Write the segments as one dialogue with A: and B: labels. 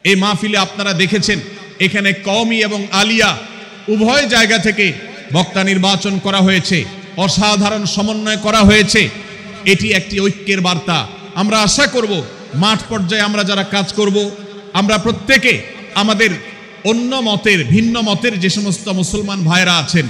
A: এই মাহফিলে আপনারা দেখেছেন এখানে কওমি এবং আলিয়া উভয় জায়গা থেকে বক্তা নির্বাচন করা হয়েছে, অসাধারণ সমন্বয় করা হয়েছে। এটি একটি ঐক্যের বার্তা। আমরা আশা করব মাঠ পর্যায়ে আমরা যারা কাজ করব, আমরা প্রত্যেকে আমাদের অন্য মতের, ভিন্ন মতের যে সমস্ত মুসলমান ভাইরা আছেন,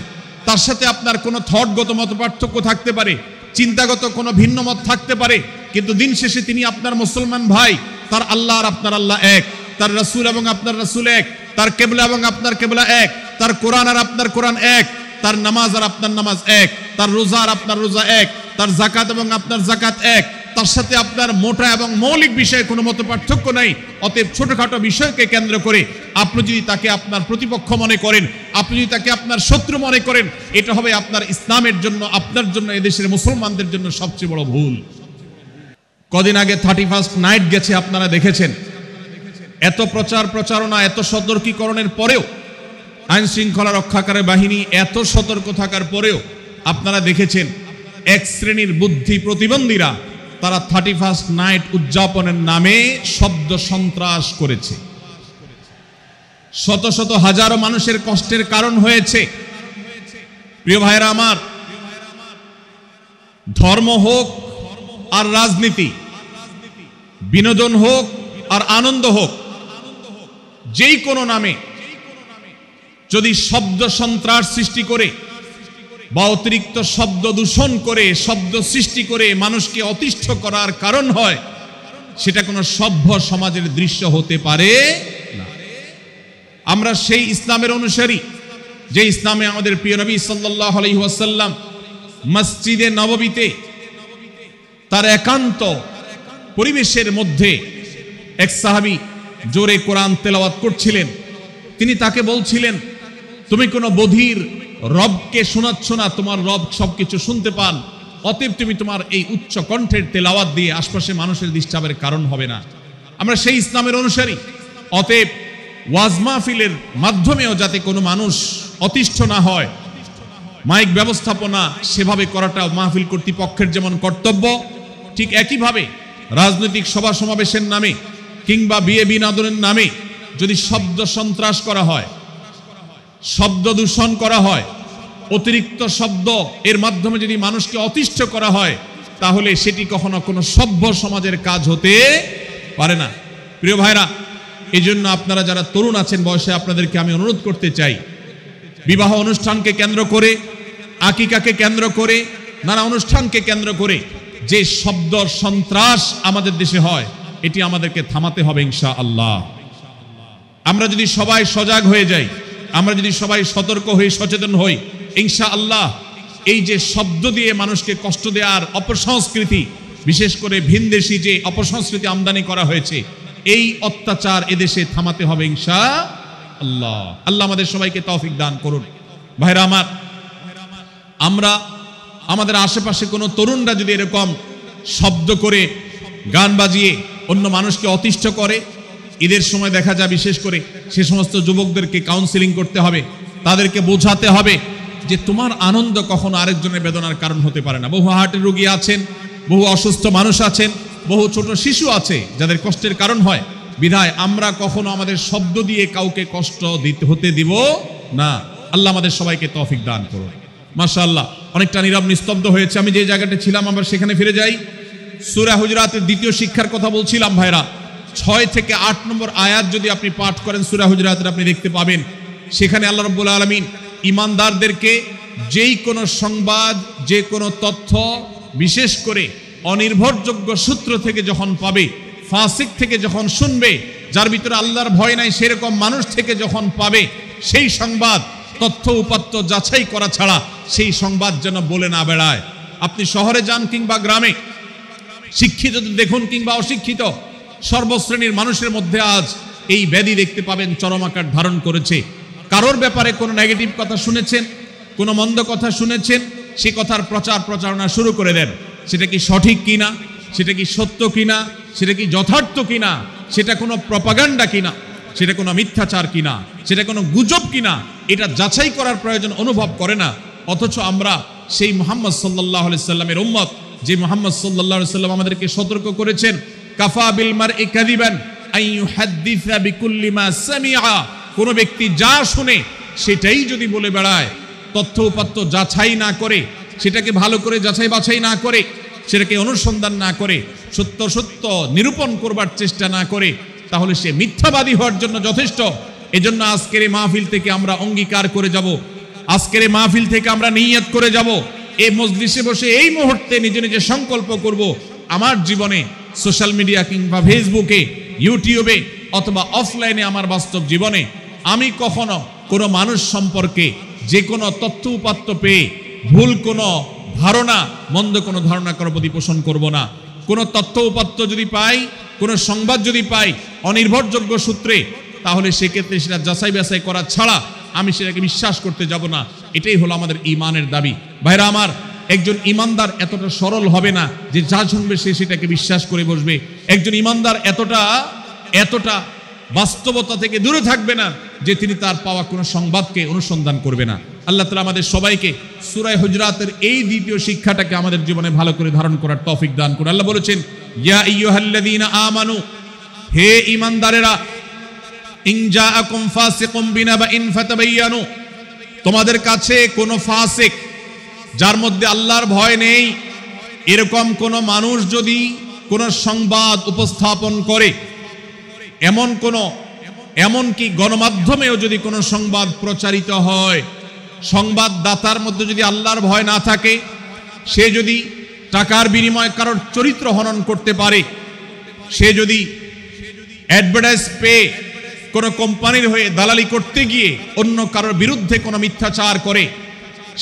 A: তার সাথে আপনার কোনো থটগত মত পার্থক্য থাকতে পারে, চিন্তাগত কোনো ভিন্ন মত থাকতে পারে, কিন্তু দিন শেষে তিনি আপনার মুসলমান ভাই। তার আল্লাহ আর আপনার আল্লাহ এক, তার রাসূল এবং আপনার রাসূল এক, তার কিবলা এবং আপনার কিবলা এক, তার কোরআন আর আপনার কোরআন এক, তার নামাজ আর আপনার নামাজ এক, তার রোজা আর আপনার রোজা এক, তার যাকাত এবং আপনার যাকাত এক। তার সাথে আপনার মোটা এবং মৌলিক বিষয়ে কোনো মত পার্থক্য নাই। অতএব ছোটখাটো বিষয়কে কেন্দ্র করে আপনি যদি তাকে আপনার প্রতিপক্ষ মনে করেন, আপনি যদি তাকে আপনার শত্রু মনে করেন, এটা হবে আপনার ইসলামের জন্য, আপনার জন্য, এদেশের মুসলমানদের জন্য সবচেয়ে বড় ভুল। কদিন আগে 31st নাইট গেছে, আপনারা দেখেছেন। এত প্রচার প্রচারণা, এত সতর্কীকরণের পরেও, আইন শৃঙ্খলা রক্ষাকারী বাহিনী এত সতর্ক থাকার পরেও আপনারা দেখেছেন এক শ্রেণীর বুদ্ধি প্রতিবন্ধীরা তারা 31st নাইট উদযাপনের নামে শব্দ সন্ত্রাস করেছে। শত শত হাজারো মানুষের কষ্টের কারণ হয়েছে। প্রিয় ভাইরা আমার, ধর্ম হোক আর রাজনীতি, বিনোদন হোক আর আনন্দ হোক, যেই কোনো নামে যদি শব্দ সন্ত্রাস সৃষ্টি করে বা অতিরিক্ত শব্দ দূষণ করে, শব্দ সৃষ্টি করে মানুষকে অতিষ্ঠ করার কারণ হয়, সেটা কোনো সভ্য সমাজের দৃশ্য হতে পারে না। আমরা সেই ইসলামের অনুসারী যে ইসলামে আমাদের প্রিয় নবী সাল্লাল্লাহু আলাইহি ওয়াসাল্লাম মসজিদে নববীতে তার একান্ত পরিবেশের মধ্যে এক সাহাবী জোরে কোরআন তেলাওয়াত করছিলেন। তিনি তাকে বলছিলেন, তুমি কোনো বধির রবকে শোনাচ্ছ না, তোমার রব সবকিছু শুনতে পান, অতএব তুমি তোমার এই উচ্চ কণ্ঠের তেলাওয়াত দিয়ে আশপাশে মানুষের ডিস্টার্বের কারণ হবে না। আমরা সেই ইসলামের অনুসারী। অতএব ওয়াজ মাহফিলের মাধ্যমেও যাতে কোনো মানুষ অতিষ্ঠ না হয়, মাইক ব্যবস্থাপনা সেভাবে করাটা মাহফিল কর্তৃপক্ষের যেমন কর্তব্য, ঠিক একইভাবে রাজনৈতিক সভা সমাবেশের নামে কিংবা বিয়ে বিনোদনের নামে যদি শব্দ সন্ত্রাস করা হয়, শব্দ দূষণ করা হয়, অতিরিক্ত শব্দ এর মাধ্যমে যদি মানুষকে অতিষ্ঠ করা হয়, তাহলে সেটি কখনো কোনো সভ্য সমাজের কাজ হতে পারে না। প্রিয় ভাইরা, এই জন্য আপনারা যারা তরুণ আছেন বয়সে, আপনাদেরকে আমি অনুরোধ করতে চাই, বিবাহ অনুষ্ঠানকে কেন্দ্র করে, আকিকাকে কেন্দ্র করে, নানা অনুষ্ঠানকে কেন্দ্র করে যে শব্দ সন্ত্রাস আমাদের দেশে হয়, এটি আমাদেরকে থামাতে হবে ইনশাআল্লাহ। আমরা যদি সবাই সজাগ হয়ে যাই, আমরা যদি সবাই সতর্ক হয়ে সচেতন হই, ইনশাআল্লাহ এই যে শব্দ দিয়ে মানুষকে কষ্ট দেওয়ার অপসংস্কৃতি, বিশেষ করে ভিনদেশি যে অপসংস্কৃতি আমদানি করা হয়েছে, এই অত্যাচার এদেশে থামাতে হবে ইনশাআল্লাহ। আল্লাহ আমাদের সবাইকে তৌফিক দান করুন। ভাইরা আমার, আমরা আমাদের আশেপাশে কোনো তরুণরা যদি এরকম শব্দ করে, গান বাজিয়ে অন্য মানুষকে অতিষ্ঠ করে, ঈদের সময় দেখা যায় বিশেষ করে সে সমস্ত যুবকদেরকে কাউন্সিলিং করতে হবে, তাদেরকে বোঝাতে হবে যে তোমার আনন্দ কখনো আরেকজনের বেদনার কারণ হতে পারে না। বহু হার্টের রোগী আছেন, বহু অসুস্থ মানুষ আছেন, বহু ছোট শিশু আছে যাদের কষ্টের কারণ হয়। বিধায় আমরা কখনো আমাদের শব্দ দিয়ে কাউকে কষ্ট হতে দিব না। আল্লাহ আমাদের সবাইকে তৌফিক দান করুন। মাশাআল্লাহ, অনেকটা নীরব নিস্তব্ধ হয়েছে। আমি যে জায়গাটা ছিলাম আমরা সেখানে ফিরে যাই। সূরা হুজুরাতের দ্বিতীয় শিক্ষার কথা বলছিলাম ভাইরা। 6 থেকে 8 নম্বর আয়াত যদি আপনি পাঠ করেন সূরা হুজুরাতের, আপনি দেখতে পাবেন সেখানে আল্লাহ রাব্বুল আলামিন ঈমানদারদেরকে যেই কোনো সংবাদ, যে কোনো তথ্য, বিশেষ করে অনির্ভরযোগ্য সূত্র থেকে যখন পাবে, ফাসিক থেকে যখন শুনবে, যার ভিতরে আল্লাহর ভয় নাই সেরকম মানুষ থেকে যখন পাবে, সেই সংবাদ তথ্য উপাত্ত যাচাই করা ছাড়া সেই সংবাদ যেন বলে না বেড়ায়। আপনি শহরে যান কিংবা গ্রামে, শিক্ষিত দেখুন কিংবা অশিক্ষিত, সর্বশ্রেণীর মানুষের মধ্যে আজ এই ব্যাধি দেখতে পাবেন চরম আকার ধারণ করেছে। কারোর ব্যাপারে কোনো নেগেটিভ কথা শুনেছেন, কোনো মন্দ কথা শুনেছেন, সে কথার প্রচার প্রচারণা শুরু করে দেন। সেটা কি সঠিক কিনা, সেটা কি সত্য কিনা, সেটা কি যথার্থ কিনা, সেটা কোনো প্রপাগান্ডা কিনা, সেটা কোনো মিথ্যাচার কিনা, সেটা কোনো গুজব কিনা, এটা যাচাই করার প্রয়োজন অনুভব করে না। অথচ আমরা সেই মুহাম্মদ সাল্লাল্লাহু আলাইহি সাল্লামের উম্মত, যে মুহাম্মদ সাল্লাল্লাহু আলাইহি সাল্লাম আমাদেরকে সতর্ক করেছেন, কাফা বিল মারই কাযিবান আইয়ুহাদ্দিসা বিকুল্লি মা সামিআ, কোন ব্যক্তি যা শুনে সেটাই যদি বলে বেড়ায়, তথ্য উপাত্ত যাচাই না করে, সেটাকে ভালো করে যাচাই বাছাই না করে, সেটাকে অনুসন্ধান না করে, সত্য সত্য নিরূপণ করবার চেষ্টা না করে, তাহলে সে মিথ্যাবাদী হওয়ার জন্য যথেষ্ট। এজন্য আজকের এই মাহফিল থেকে আমরা অঙ্গীকার করে যাব, আজকের এই মাহফিল থেকে আমরা নিয়ত করে যাব, এই মজলিসে বসে এই মুহূর্তে নিজে নিজে সংকল্প করব, আমার জীবনে সোশ্যাল মিডিয়া কিংবা ফেসবুকে, ইউটিউবে অথবা অফলাইনে আমার বাস্তব জীবনে আমি কখনো কোনো মানুষ সম্পর্কে যে কোনো তথ্য উপাত্ত পেয়ে ভুল কোনো ধারণা, মন্দ কোনো ধারণা করার প্রতি পোষণ করব না। কোনো তথ্য উপাত্ত যদি পাই, কোনো সংবাদ যদি পাই অনির্ভরযোগ্য সূত্রে, তাহলে সেক্ষেত্রে সেটা যাচাই বাছাই করা ছাড়া আমি সেটাকে বিশ্বাস করতে যাব না। এটাই হলো আমাদের ঈমানের দাবি। ভাইরা আমার, একজন ঈমানদার এতটা সরল হবে না যে যা শুনবে সে সেটাকে বিশ্বাস করে বসবে। একজন ঈমানদার এতটা বাস্তবতা থেকে দূরে থাকবে না যে তিনি তার পাওয়া কোনো সংবাদকে অনুসন্ধান করবে না। আল্লাহ তাআলা আমাদের সবাইকে সূরা হুজরাতের এই দ্বিতীয় শিক্ষাটাকে আমাদের জীবনে ভালো করে ধারণ করার তৌফিক দান করুন। আল্লাহ বলেছেন, ইয়া আইয়ুহাল্লাযীনা আমানু, হে ঈমানদারেরা, ইন জাআকুম ফাসিকুম বিনাবাইন ফাতাবায়ানু, তোমাদের কাছে কোনো ফাসিক, যার মধ্যে আল্লাহর ভয় নেই, এরকম কোন মানুষ যদি কোনো সংবাদ উপস্থাপন করে, এমনকি গণমাধ্যমেও যদি কোনো সংবাদ প্রচারিত হয়, সংবাদদাতার মধ্যে যদি আল্লাহর ভয় না থাকে, সে যদি টাকার বিনিময়ে কারোর চরিত্র হনন করতে পারে, সে যদি অ্যাডভার্টাইজ পেয়ে কোনো কোম্পানির হয়ে দালালি করতে গিয়ে অন্য কারোর বিরুদ্ধে কোনো মিথ্যাচার করে,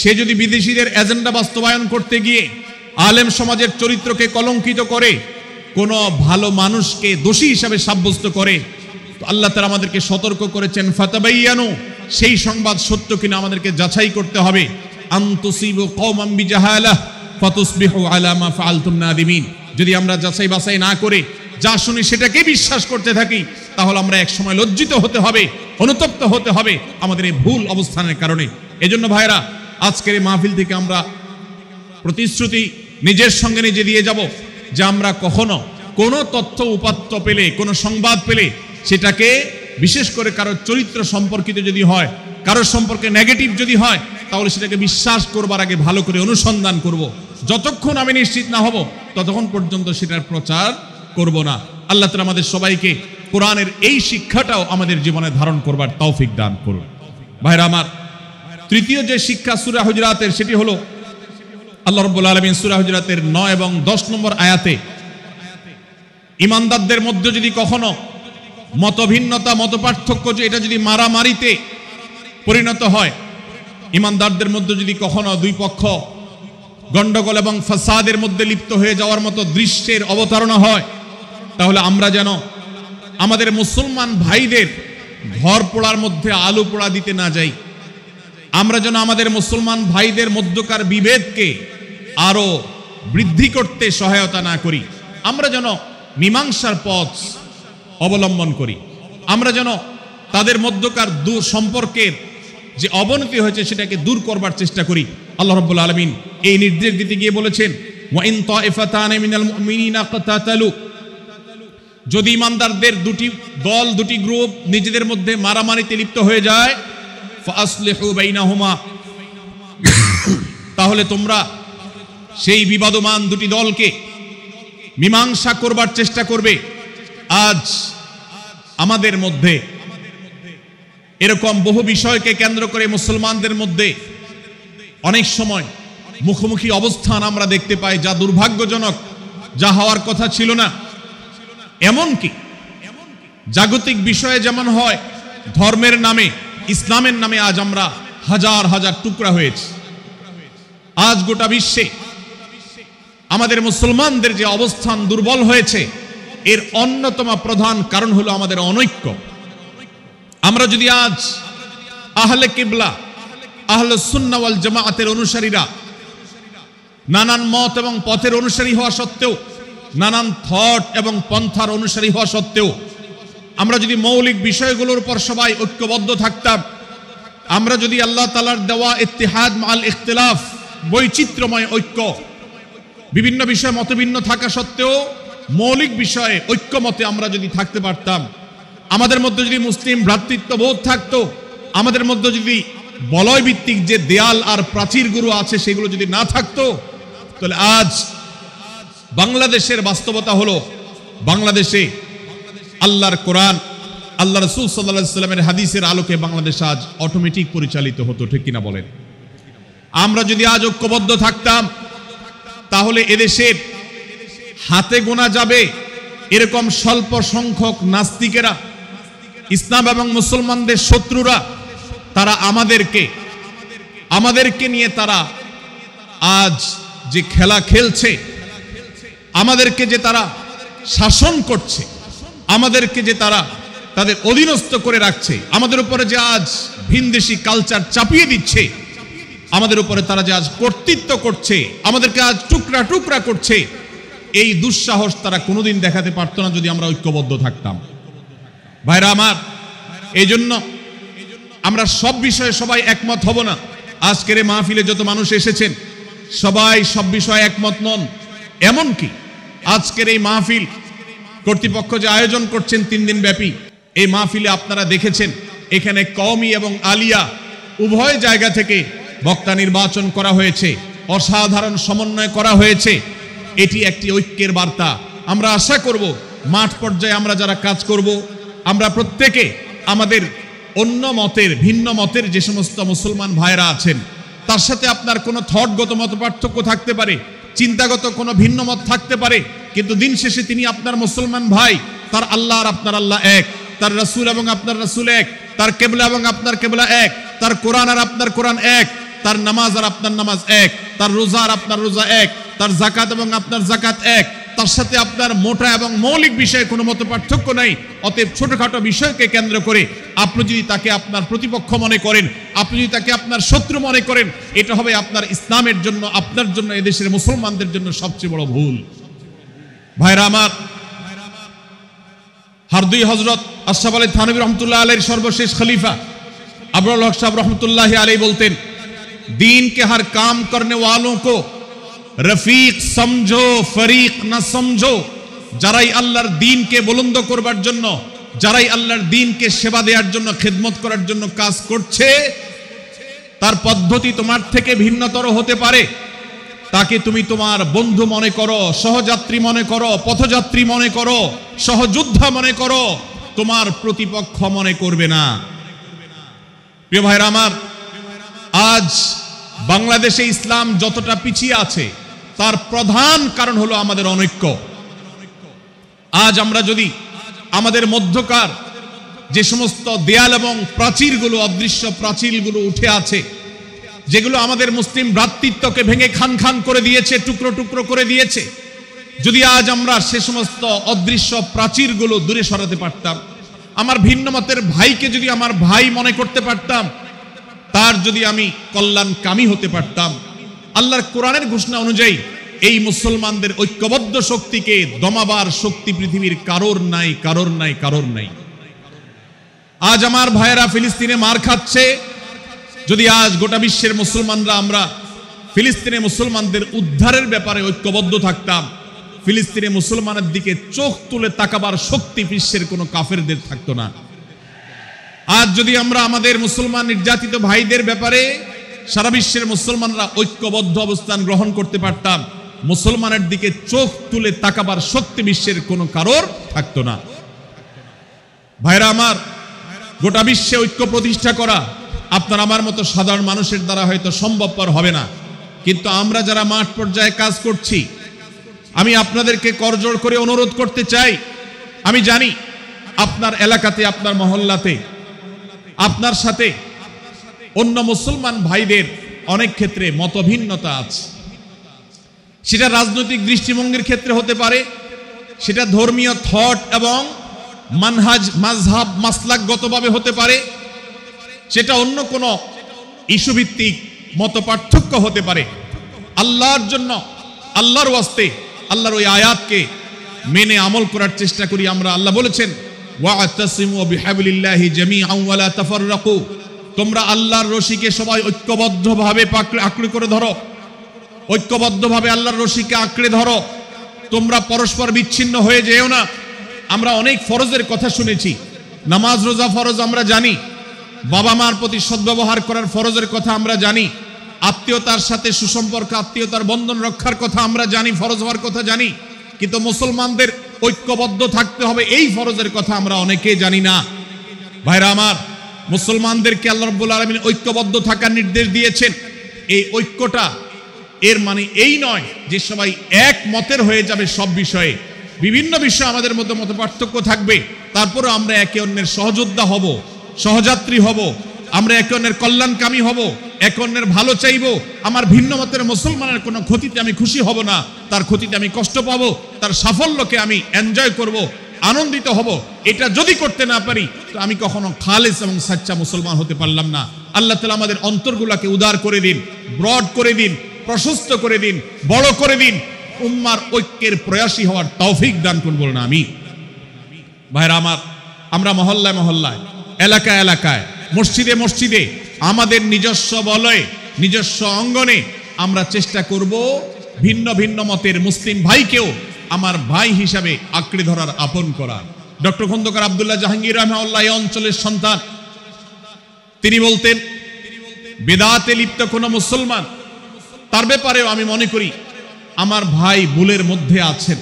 A: সে যদি বিদেশিদের এজেন্ডা বাস্তবায়ন করতে গিয়ে আলেম সমাজের চরিত্রকে কলঙ্কিত করে, কোনো ভালো মানুষকে দোষী হিসাবে সাব্যস্ত করে, তো আল্লাহ তাআলা আমাদেরকে সতর্ক করেছেন, ফাতাবায়ানু, সেই সংবাদ সত্য কিনা আমাদেরকে যাচাই করতে হবে। আন তুসিবু কওমান বিজাহালাহ ফাতুসবিহু আলা মা ফাআলতুম নাদিমিন, যদি আমরা যাচাই বাছাই না করে যা শুনি সেটাকে বিশ্বাস করতে থাকি, তাহলে আমরা এক সময় লজ্জিত হতে হবে, অনুতপ্ত হতে হবে আমাদের এই ভুল অবস্থানের কারণে। এজন্য ভাইরা, আজকের এই মাহফিল থেকে আমরা প্রতিশ্রুতি নিজের সঙ্গে নিজে দিয়ে যাব যে আমরা কখনো কোনো তথ্য উপাত্ত পেলে, কোনো সংবাদ পেলে, সেটাকে বিশেষ করে কারোর চরিত্র সম্পর্কিত যদি হয়, কারোর সম্পর্কে নেগেটিভ যদি হয়, তাহলে সেটাকে বিশ্বাস করবার আগে ভালো করে অনুসন্ধান করব। যতক্ষণ আমি নিশ্চিত না হব ততক্ষণ পর্যন্ত সেটার প্রচার করব না। আল্লাহ তাআলা আমাদের সবাইকে কোরআনের এই শিক্ষাটাও আমাদের জীবনে ধারণ করবার তৌফিক দান করুন। ভাইরা আমার, তৃতীয় যে শিক্ষা সূরা হুজরাতের, সেটি হলো আল্লাহ রাব্বুল আলামিন সূরা হুজরাতের 9 এবং 10 নম্বর আয়াতে ঈমানদারদের মধ্যে যদি কখনো মতভিন্নতা, মতপার্থক্য, যে এটা যদি মারামারিতে পরিণত হয়, ঈমানদারদের মধ্যে যদি কখনো দুই পক্ষ গন্ডগোল এবং ফাসাদের মধ্যে লিপ্ত হয়ে যাওয়ার মতো দৃশ্যের অবতারণা হয়, তাহলে আমরা যেন আমাদের মুসলমান ভাইদের ঘর পোড়ার মধ্যে আলু পোড়া দিতে না যাই। আমরা যেন আমাদের মুসলমান ভাইদের মধ্যকার বিভেদকে আরো বৃদ্ধি করতে সহায়তা না করি। আমরা যেন মীমাংসার পথ অবলম্বন করি। আমরা যেন তাদের মধ্যকার সম্পর্কের যে অবনতি হয়েছে সেটাকে দূর করবার চেষ্টা করি। আল্লাহ রাব্বুল আলামিন এই নির্দেশ দিতে গিয়ে বলেছেন, ওয়া ইন তাইফাতানি মিনাল মুমিনিনা ইকতাতালু, যদি ঈমানদারদের দুটি দল, দুটি গ্রুপ নিজেদের মধ্যে মারামারিতে লিপ্ত হয়ে যায়, ফাসলিহু বাইনাহুমা, তাহলে তোমরা সেই বিবাদমান দুটি দলকে মীমাংসা করবার চেষ্টা করবে। আজ আমাদের মধ্যে এরকম বহু বিষয়কে কেন্দ্র করে মুসলমানদের মধ্যে অনেক সময় মুখোমুখি অবস্থান আমরা দেখতে পাই, যা দুর্ভাগ্যজনক, যা হওয়ার কথা ছিল না। এমনকি জাগতিক বিষয়ে যেমন হয়, ধর্মের নামে, ইসলামের নামে আজ আমরা হাজার হাজার টুকরা হয়েছি। আজ গোটা বিশ্বে আমাদের মুসলমানদের যে অবস্থান দুর্বল হয়েছে, এর অন্যতম প্রধান কারণ হলো আমাদের অনৈক্য। আমরা যদি আজ আহলে কিবলা, আহলে সুন্নাহ ওয়াল জামাআতের অনুসারীরা নানান মত এবং পথের অনুসারী হওয়া সত্ত্বেও, নানান থট এবং পন্থার অনুসারী হওয়া সত্ত্বেও, আমরা যদি মৌলিক বিষয়গুলোর উপর সবাই ঐক্যবদ্ধ থাকতাম, আমরা যদি আল্লাহ তাআলার দেওয়া ইত্তিহাদ মাল ইখতিলাফ, বৈচিত্র্যময় ঐক্য, বিভিন্ন বিষয়ে মতভিন্ন থাকা সত্ত্বেও মৌলিক বিষয়ে ঐক্যমতে আমরা যদি থাকতে পারতাম, আমাদের মধ্যে যদি মুসলিম ভ্রাতৃত্ববোধ থাকতো, আমাদের মধ্যে যদি বলয় ভিত্তিক যে দেয়াল আর প্রাচীরগুলো আছে সেগুলো যদি না থাকতো, তাহলে আজ বাংলাদেশের বাস্তবতা হলো, বাংলাদেশে আল্লাহর কোরআন, আল্লাহ রাসূল সাল্লাল্লাহু আলাইহি ওয়াসাল্লামের হাদিসের আলোকে বাংলাদেশ আজ অটোমেটিক পরিচালিত হতো, ঠিক কিনা বলেন? আমরা যদি আজ ঐক্যবদ্ধ থাকতাম, তাহলে এদেশের হাতে গোনা যাবে এরকম স্বল্প সংখ্যক নাস্তিকেরা, ইসলাম এবং মুসলমানদের শত্রুরা, তারা আমাদেরকে নিয়ে তারা আজ যে খেলা খেলছে, আমাদেরকে যে তারা শাসন করছে, আমাদেরকে যে তারা তাদের অধীনস্থ করে রাখছে, আমাদের উপরে যে আজ ভিনদেশি কালচার চাপিয়ে দিচ্ছে, আমাদের উপরে তারা যে আজ কর্তৃত্ব করছে, আমাদেরকে আজ টুকরা টুকরা করছে, এই দুঃসাহস তারা কোনোদিন দেখাতে পারতো না যদি আমরা ঐক্যবদ্ধ থাকতাম। ভাইরা আমার, এই জন্য আমরা সব বিষয়ে সবাই একমত হব না। আজকের এই মাহফিলে যত মানুষ এসেছেন সবাই সব বিষয়ে একমত নন। এমনকি আজকের এই মাহফিল কর্তৃপক্ষ যে আয়োজন করছেন 3 দিন ব্যাপী, এই মাহফিলে আপনারা দেখেছেন এখানে কওমি এবং আলিয়া উভয় জায়গা থেকে বক্তা নির্বাচন করা হয়েছে, অসাধারণ সমন্বয় করা হয়েছে। এটি একটি ঐক্যের বার্তা। আমরা আশা করব মাঠ পর্যায়ে আমরা যারা কাজ করব, আমরা প্রত্যেকে আমাদের অন্য মতের, ভিন্ন মতের যে সমস্ত মুসলমান ভাইরা আছেন, তার সাথে আপনার কোনো থটগত মত পার্থক্য থাকতে পারে, চিন্তাগত কোনো ভিন্ন মত থাকতে পারে, কিন্তু দিন শেষে তিনি আপনার মুসলমান ভাই। তার আল্লাহ আর আপনার আল্লাহ এক, তার রাসূল এবং আপনার রাসূল এক, তার কিবলা এবং আপনার কিবলা এক, তার কোরআন আর আপনার কোরআন এক, তার নামাজ আর আপনার নামাজ এক, তার রোজা আর আপনার রোজা এক, তার যাকাত এবং আপনার যাকাত এক, তার সাথে আপনার মোটা এবং মৌলিক বিষয়ে কোনো মত পার্থক্য নাই। অতএব ছোটখাটো বিষয়কে কেন্দ্র করে আপনি যদি তাকে আপনার প্রতিপক্ষ মনে করেন, আপনি যদি তাকে আপনার শত্রু মনে করেন, এটা হবে আপনার ইসলামের জন্য, আপনার জন্য, এদেশের মুসলমানদের জন্য সবচেয়ে বড় ভুল। ভাইরা আমার, হারদুই হযরত আশরাফ আলী থানভী রহমতুল্লাহ আলাইহির সর্বশেষ খলিফা আবরুল হক সাহেব রহমতুল্লাহ আলাইহি বলতেন, दीन के हर काम करने वालों को रफीक समझो, फरीक ना समझो। যারাই আল্লাহর দ্বীনকে বুলন্দ করবার জন্য, যারাই আল্লাহর দ্বীনকে সেবা দেওয়ার জন্য, খেদমত করার জন্য কাজ করছে, তার পদ্ধতি তোমার থেকে ভিন্নতর হতে পারে। তাকে তুমি তোমার বন্ধু মনে করো, সহযাত্রী মনে করো, পথযাত্রী মনে করো, সহযোদ্ধা মনে করো, তোমার প্রতিপক্ষ মনে করবে না। প্রিয় ভাইরা আমার, আজ বাংলাদেশে ইসলাম যতটা পিছিয়ে আছে তার প্রধান কারণ হলো আমাদের অনৈক্য। আজ আমরা যদি আমাদের মধ্যকার যে সমস্ত দেয়াল এবং প্রাচীরগুলো, অদৃশ্য প্রাচীরগুলো উঠে আছে, যেগুলো আমাদের মুসলিম ভ্রাতৃত্বকে ভেঙে খান খান করে দিয়েছে, টুকরো টুকরো করে দিয়েছে, যদি আজ আমরা সে সমস্ত অদৃশ্য প্রাচীরগুলো দূরে সরাতে পারতাম, আমার ভিন্ন মতের ভাইকে যদি আমার ভাই মনে করতে পারতাম, তার যদি আমি কল্যাণকামী হতে পারতাম, আল্লাহর কোরআনের ঘোষণা অনুযায়ী এই মুসলমানদের ঐক্যবদ্ধ শক্তিকে দমাবার শক্তি পৃথিবীর কারোর নাই, কারোর নাই, কারোর নাই। আজ আমার ভাইয়েরা ফিলিস্তিনে মার খাচ্ছে, যদি আজ গোটা বিশ্বের মুসলমানরা আমরা ফিলিস্তিনে মুসলমানদের উদ্ধারের ব্যাপারে ঐক্যবদ্ধ থাকতাম, ফিলিস্তিনে মুসলমানের দিকে চোখ তুলে তাকাবার শক্তি বিশ্বের কোনো কাফেরদের থাকতো না। আজ যদি আমরা আমাদের মুসলমান নির্যাতিত ভাইদের ব্যাপারে সারা বিশ্বের মুসলমানরা ঐক্যবদ্ধ অবস্থান গ্রহণ করতে পারতাম, মুসলমানের দিকে চোখ তুলে তাকাবার শক্তি বিশ্বের কোনো কারোর থাকতো না। ভাইরা আমার, গোটা বিশ্বে ঐক্য প্রতিষ্ঠা করা আপনার আমার মতো সাধারণ মানুষের দ্বারা হয়তো সম্ভবপর হবে না, কিন্তু আমরা যারা মাঠ পর্যায়ে কাজ করছি, আমি আপনাদেরকে করজোড় করে অনুরোধ করতে চাই। আমি জানি আপনার এলাকাতে, আপনার মহল্লাতে আপনার সাথে অন্য মুসলমান ভাইদের অনেক ক্ষেত্রে মতভিন্নতা আছে। সেটা রাজনৈতিক দৃষ্টিভঙ্গির ক্ষেত্রে হতে পারে, সেটা ধর্মীয় থট এবং মানহাজ, মাযহাব, মাসলাকগতভাবে হতে পারে, সেটা অন্য কোনো ইস্যু ভিত্তিক মত পার্থক্য হতে পারে। আল্লাহর জন্য, আল্লাহর ওয়াস্তে, আল্লাহর ওই আয়াতকে মেনে আমল করার চেষ্টা করি আমরা। আল্লাহ বলেছেন, ওয়া'তাসিমু বিহাবলিল্লাহি জামিআন ওয়া লা তাফাররাকু, তোমরা আল্লাহর রশিকে সবাই ঐক্যবদ্ধভাবে আঁকড়ে করে ধরো, ঐক্যবদ্ধভাবে আল্লাহর রশিকে আঁকড়ে ধরো, তোমরা পরস্পর বিচ্ছিন্ন হয়ে যেও না। আমরা অনেক ফরজের কথা শুনেছি, নামাজ রোজা ফরজ আমরা জানি, বাবা মার প্রতি সদ্ব্যবহার করার ফরজের কথা আমরা জানি, আত্মীয়তার সাথে সুসম্পর্ক আত্মীয়তার বন্ধন রক্ষার কথা আমরা জানি, ফরজ হওয়ার কথা জানি, কিন্তু মুসলমানদের ঐক্যবদ্ধ থাকতে হবে এই ফরজের কথা আমরা অনেকেই জানি না। ভাইরা আমার, মুসলমানদেরকে আল্লাহ রাব্বুল আলামিন ঐক্যবদ্ধ থাকার নির্দেশ দিয়েছেন। এই ঐক্যটা এর মানে এই নয় যে সবাই এক মতের হয়ে যাবে সব বিষয়ে। বিভিন্ন বিষয়ে আমাদের মধ্যে মত পার্থক্য থাকবে, তারপরে আমরা একে অন্যের সহযোদ্ধা হব, সহযাত্রী হব, আমরা একে অন্যের কল্যাণকামী হব, একে অন্যের ভালো চাইব। আমার ভিন্ন মতের মুসলমানের কোনো ক্ষতিতে আমি খুশি হব না, তার ক্ষতিতে আমি কষ্ট পাবো, তার সাফল্যকে আমি এনজয় করব, আনন্দিত হব। এটা যদি করতে না পারি তো আমি কখনো খালেস এবং সাচ্চা মুসলমান হতে পারলাম না। আল্লাহ তাআলা আমাদের অন্তরগুলোকে উদার করে দিন, ব্রড করে দিন, প্রশস্ত করে দিন, বড় করে দিন, উম্মার ঐক্যের প্রয়াসী হওয়ার তৌফিক দান করুন বলুন আমিন। ভাইরা আমার, আমরা মহল্লায় মহল্লায়, এলাকায় এলাকায়, মসজিদে মসজিদে, আমাদের নিজস্ব বলয়ে, নিজস্ব অঙ্গনে আমরা চেষ্টা করব ভিন্ন ভিন্ন মতের মুসলিম ভাইকেও আমার ভাই হিসাবে আঁকড়ে ধরার, আপন করার। ডক্টর খন্দকার আব্দুল্লাহ জাহাঙ্গীর রাহমাহুল্লাহ এই অঞ্চলের সন্তান। তিনি বলতেন, বেদাতে লিপ্ত কোন মুসলমান, তার ব্যাপারেও আমি মনে করি আমার ভাই ভুলের মধ্যে আছেন,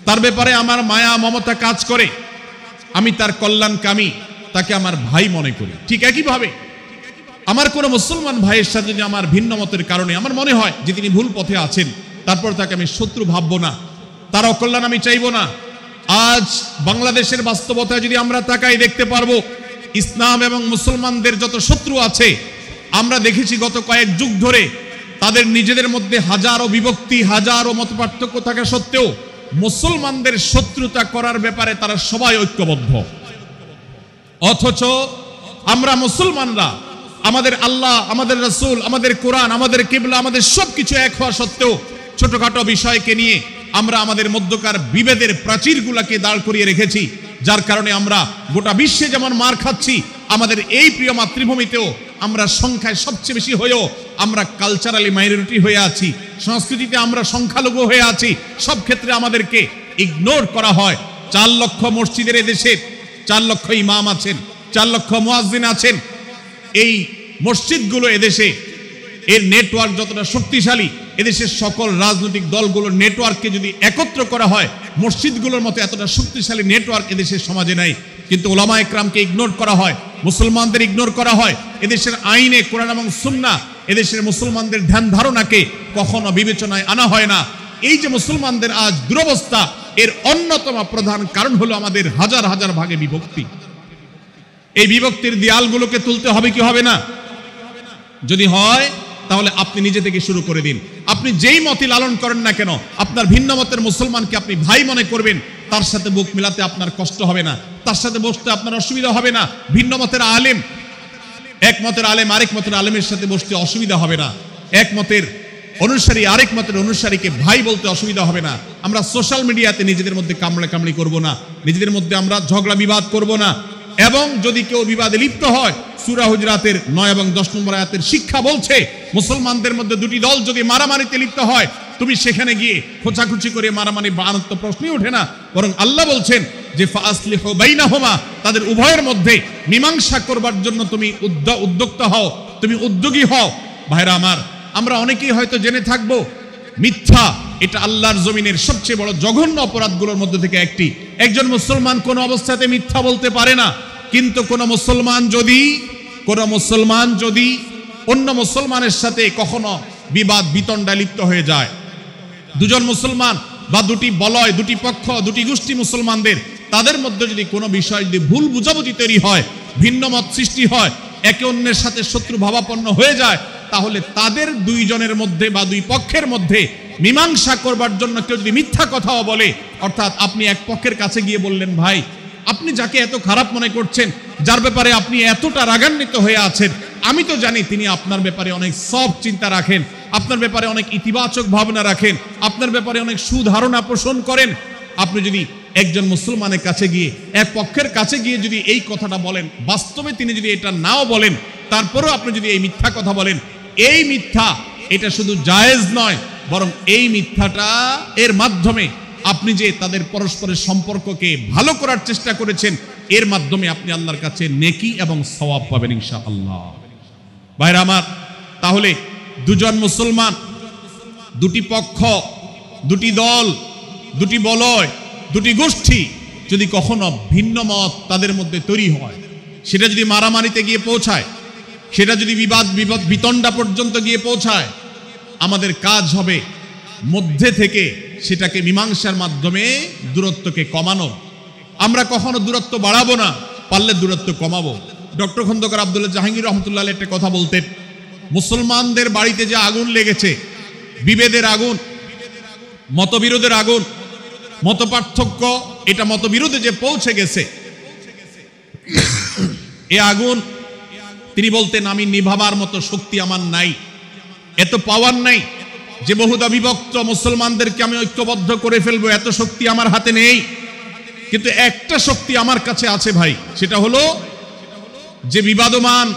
A: তার ব্যাপারে আমার মায়া মমতা কাজ করে, আমি তার কল্যাণকামী, তাকে আমার ভাই মনে করি। ঠিক একইভাবে আমার কোন মুসলমান ভাইয়ের সাথে যদি আমার ভিন্ন মতের কারণে আমার মনে হয় যে তিনি ভুল পথে আছেন, তারপর তাকে আমি শত্রু ভাববো না, তার অকল্যাণ আমি চাইবো না। আজ বাংলাদেশের বাস্তবতায় যদি আমরা তাকাই, দেখতে পারবো ইসলাম এবং মুসলমানদের যত শত্রু আছে, আমরা দেখেছি গত কয়েক যুগ ধরে তাদের নিজেদের মধ্যে হাজারো বিভক্তি, হাজারো মত পার্থক্য থাকা সত্ত্বেও মুসলমানদের শত্রুতা করার ব্যাপারে তারা সবাই ঐক্যবদ্ধ। অথচ আমরা মুসলমানরা আমাদের আল্লাহ, আমাদের রাসূল, আমাদের কোরআন, আমাদের কিবলা, আমাদের সবকিছু এক হওয়া সত্ত্বেও ছোটখাটো বিষয়কে নিয়ে আমরা আমাদের মধ্যকার বিভেদের প্রাচীরগুলোকে দাঁড় করিয়ে রেখেছি, যার কারণে আমরা গোটা বিশ্বে যেমন মার খাচ্ছি, আমাদের এই প্রিয় মাতৃভূমিতেও আমরা সংখ্যায় সবচেয়ে বেশি হয়েও আমরা কালচারালি মাইনরিটি হয়ে আছি, সংস্কৃতিতে আমরা সংখ্যালঘু হয়ে আছি। সব ক্ষেত্রে আমাদেরকে ইগনোর করা হয়। 4 লক্ষ মসজিদের এদেশে 4 লক্ষ ইমাম আছেন, 4 লক্ষ মুয়াজ্জিন আছেন। এই মসজিদগুলো এদেশে, এর নেটওয়ার্ক যতটা শক্তিশালী, এদেশের সকল রাজনৈতিক দলগুলোর নেটওয়ার্ককে যদি একত্র করা হয়, মসজিদগুলোর মতো এতটা শক্তিশালী নেটওয়ার্ক এদেশের সমাজে নাই। কিন্তু ওলামা একরামকে ইগনোর করা হয়, মুসলমানদের ইগনোর করা হয়। এদেশের আইনে কোরআন এবং সুন্নাহ, এদেশের মুসলমানদের ধ্যান ধারণাকে কখনো বিবেচনায় আনা হয় না। এই যে মুসলমানদের আজ দুরবস্থা, এর অন্যতম প্রধান কারণ হলো আমাদের হাজার হাজার ভাগে বিভক্তি। এই বিভক্তির দেয়ালগুলোকে তুলতে হবে কি হবে না? যদি হয় তাহলে আপনি নিজে থেকে শুরু করে দিন। আপনি যেই মতই লালন করেন না কেন, আপনার ভিন্ন মতের মুসলমানকে আপনি ভাই মনে করবেন, তার সাথে বুক মিলাতে আপনার কষ্ট হবে না, তার সাথে বসতে আপনার অসুবিধা হবে না। ভিন্ন মতের আলেম, এক মতের আলেম আরেক মতের আলেমের সাথে বসতে অসুবিধা হবে না। এক মতের অনুসারী আরেক মতের অনুসারীকে ভাই বলতে অসুবিধা হবে না। আমরা সোশ্যাল মিডিয়াতে নিজেদের মধ্যে কামড়াকামড়ি করব না, নিজেদের মধ্যে আমরা ঝগড়া বিবাদ করব না। এবং যদি কেউ বিবাদে লিপ্ত হয়, সূরা হুজরাতের 9 এবং 10 নম্বর আয়াতের শিক্ষা বলছে, মুসলমানদের মধ্যে দুটি দল যদি মারামারিতে লিপ্ত হয়, তুমি সেখানে গিয়ে খোঁচাখুচি করে মারামারি বানানোর তো প্রশ্নই ওঠে না। বরং আল্লাহ বলছেন যে ফাসলিহু বাইনাহুমা, তাদের উভয়ের মধ্যে মীমাংসা করবার জন্য তুমি উদ্যোক্তা হও, তুমি উদ্যোগী হও। ভাইরা আমার, আমরা অনেকেই হয়তো জেনে থাকবো মিথ্যা এটা আল্লাহর জমিনের সবচেয়ে বড় জঘন্য অপরাধগুলোর মধ্যে থেকে একটি। একজন মুসলমান কোন অবস্থাতে মিথ্যা বলতে পারে না, কিন্তু কোন মুসলমান যদি অন্য মুসলমানের সাথে কখনো বিবাদ বিতণ্ডায় লিপ্ত হয়ে যায়, দুজন মুসলমান বা দুটি বলয়, দুটি পক্ষ, দুটি গোষ্ঠী মুসলমানদের, তাদের মধ্যে যদি কোনো বিষয় যদি ভুল বুঝাবুঝি তৈরি হয়, ভিন্ন মত সৃষ্টি হয়, একে অন্যের সাথে শত্রু ভাবাপন্ন হয়ে যায়, তাহলে তাদের দুইজনের মধ্যে বা দুই পক্ষের মধ্যে মীমাংসা করবার জন্য কেউ যদি মিথ্যা কথাও বলে, অর্থাৎ আপনি এক পক্ষের কাছে গিয়ে বললেন, ভাই আপনি যাকে এত খারাপ মনে করছেন, যার ব্যাপারে আপনি এতটা রাগান্বিত হয়ে আছেন, আমি তো জানি তিনি আপনার ব্যাপারে অনেক সফট চিন্তা রাখেন, আপনার ব্যাপারে অনেক ইতিবাচক ভাবনা রাখেন, আপনার ব্যাপারে অনেক সুধারণা পোষণ করেন। আপনি যদি একজন মুসলমানের কাছে গিয়ে, এক পক্ষের কাছে গিয়ে যদি এই কথাটা বলেন, বাস্তবে তিনি যদি এটা নাও বলেন, তারপরেও আপনি যদি এই মিথ্যা কথা বলেন, এই মিথ্যা এটা শুধু জায়েজ নয়, বরং এই মিথ্যাটা এর মাধ্যমে আপনি যে তাদের পরস্পরের সম্পর্ককে ভালো করার চেষ্টা করেছেন, এর মাধ্যমে আপনি আল্লাহর কাছে নেকি এবং সওয়াব পাবেন ইনশাআল্লাহ। ভাইরা আমার, তাহলে দুজন মুসলমান, দুটি পক্ষ, দুটি দল, দুটি বলয়, দুটি গোষ্ঠী যদি কখনো ভিন্ন মত তাদের মধ্যে তৈরি হয়, সেটা যদি মারামারিতে গিয়ে পৌঁছায়, সেটা যদি বিবাদ বিতণ্ডা পর্যন্ত গিয়ে পৌঁছায়, আমাদের কাজ হবে মধ্যে থেকে সেটাকে মীমাংসার মাধ্যমে দূরত্বকে কমানো। আমরা কখনো দূরত্ব বাড়াবো না, পারলে দূরত্ব কমাবো। ডক্টর খন্দকার আব্দুল্লাহ জাহাঙ্গীর রহমতুল্লাহ একটা কথা বলতেন, মুসলমানদের বাড়িতে যে আগুন লেগেছে, বিভেদের আগুন, মতবিরোধের আগুন, মত পার্থক্য, এটা মতবিরোধে যে পৌঁছে গেছে, এ আগুন তিনি বলতেন আমি নিভাবার মতো শক্তি আমার নাই, এত পাওয়ার নাই যে বহুদা বিভক্ত মুসলমানদেরকে আমি ঐক্যবদ্ধ করে ফেলবো, এত শক্তি আমার হাতে নেই। কিন্তু একটা শক্তি আমার কাছে আছে ভাই, সেটা হলো যে বিবাদমান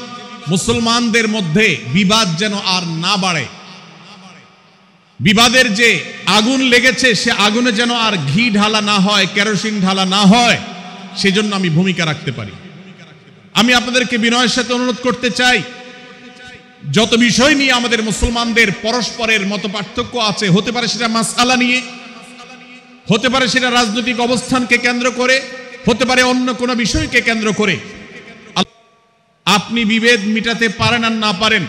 A: মুসলমানদের মধ্যে বিবাদ যেন আর না বাড়ে, বিবাদের যে আগুন লেগেছে সে আগুনে যেন আর ঘি ঢালা না হয়, কেরোসিন ঢালা না হয়, সেজন্য আমি ভূমিকা রাখতে পারি। আমি আপনাদেরকে বিনয়ের সাথে অনুরোধ করতে চাই, যত বিষয় নিয়ে আমাদের মুসলমানদের পরস্পরের মত পার্থক্য আছে, হতে পারে সেটা মাসআলা নিয়ে, হতে পারে সেটা রাজনৈতিক অবস্থানকে কেন্দ্র করে, হতে পারে অন্য কোনো বিষয়কে কেন্দ্র করে, আপনি বিভেদ মিটাতে পারেন আর না পারেন,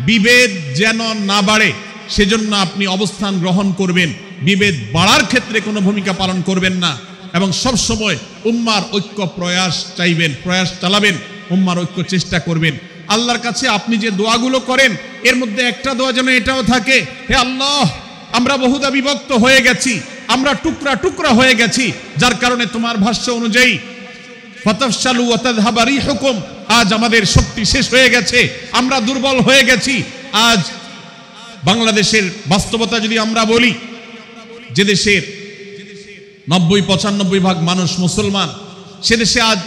A: বিভেদ যেন না বাড়ে সেজন্য আপনি অবস্থান গ্রহণ করবেন, বিভেদ বাড়ার ক্ষেত্রে কোনো ভূমিকা পালন করবেন না, এবং সব সময় উম্মার ঐক্য প্রয়াস চাইবেন, প্রয়াস চালাবেন, উম্মার ঐক্য চেষ্টা করবেন। আল্লাহর কাছে আপনি যে দোয়াগুলো করেন, এর মধ্যে একটা দোয়া যেন এটাও থাকে, হে আল্লাহ, আমরা বহুদা বিভক্ত হয়ে গেছি, আমরা টুকরা টুকরা হয়ে গেছি, যার কারণে তোমার ভাষ্য অনুযায়ী ফাতাফশালু ওয়া তাযহাবা রিহুকুম, আজ আমাদের শক্তি শেষ হয়ে গেছে, আমরা দুর্বল হয়ে গেছি। আজ বাংলাদেশের বাস্তবতা যদি আমরা বলি, যে দেশের 90-95 ভাগ মানুষ মুসলমান, সে দেশে আজ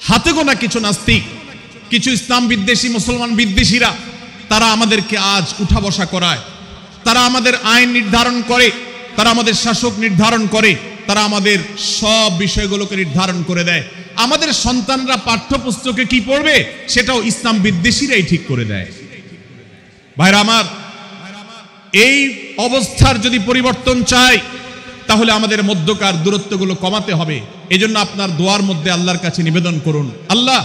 A: হাতে গোনা কিছু নাস্তিক, কিছু ইসলাম বিদ্বেষী, মুসলমান বিদ্বেষীরা, তারা আমাদেরকে আজ উঠা বসা করায়, তারা আমাদের আইন নির্ধারণ করে, তারা আমাদের শাসক নির্ধারণ করে, তারা আমাদের সব বিষয়গুলোকে নির্ধারণ করে দেয়। আমাদের সন্তানরা পাঠ্যপুস্তকে কি পড়বে সেটাও ইসলাম বিদ্বেষীরাই ঠিক করে দেয়। ভাইরা আমার, এই অবস্থার যদি পরিবর্তন চাই, তাহলে আমাদের মধ্যকার দূরত্বগুলো কমাতে হবে। এজন্য আপনার দোয়ার মধ্যে আল্লাহর কাছে নিবেদন করুন, আল্লাহ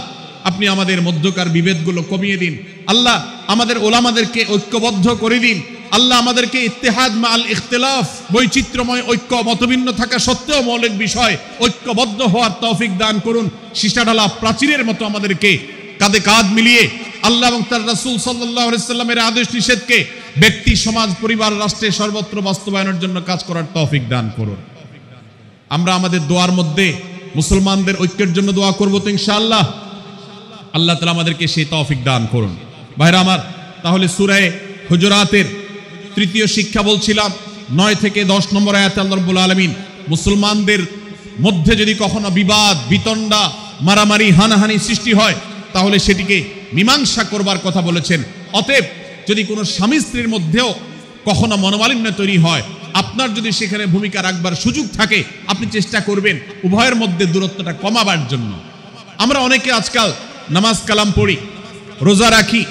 A: আপনি আমাদের মধ্যকার বিভেদগুলো কমিয়ে দিন, আল্লাহ আমাদের ওলামাদেরকে ঐক্যবদ্ধ করে দিন, আল্লাহ আমাদেরকে ইত্তেহাদ মাল ইখতিলাফ, বৈচিত্র্যময় ঐক্য, মতভিন্ন থাকা সত্ত্বেও মৌলিক বিষয় ঐক্যবদ্ধ হওয়ার তৌফিক দান করুন। সীসাঢালা প্রাচীরের মতো আমাদেরকে কাঁধে কাঁধ মিলিয়ে আল্লাহ এবং তার রাসূল সাল্লাল্লাহু আলাইহি সাল্লামের আদেশ নিষেধকে ব্যক্তি, সমাজ, পরিবার, রাষ্ট্রে সর্বত্র বাস্তবায়নের জন্য কাজ করার তৌফিক দান করুন। আমরা আমাদের দোয়ার মধ্যে মুসলমানদের ঐক্যের জন্য দোয়া করব তো ইনশাআল্লাহ। আল্লাহ তাআলা আমাদেরকে সেই তৌফিক দান করুন। ভাইরা আমার, তাহলে সূরা হুজুরাতের তৃতীয় শিক্ষা বলছিলাম, 9 থেকে 10 নম্বর আয়াতে আল্লাহ রাব্বুল আলামিন মুসলমানদের মধ্যে যদি কখনো বিবাদ, বিতণ্ডা, মারামারি, হানাহানি সৃষ্টি হয়, তাহলে সেটিকে মীমাংসা করবার কথা বলেছেন। অতএব যদি কোনো স্বামী স্ত্রীর মধ্যেও কখনো মনোমালিন্য তৈরি হয়, আপনার যদি সেখানে ভূমিকা রাখবার সুযোগ থাকে, আপনি চেষ্টা করবেন উভয়ের মধ্যে দূরত্বটা কমাবার জন্য। আমরা অনেকে আজকাল নামাজ কালাম পড়ি, রোজা রাখি,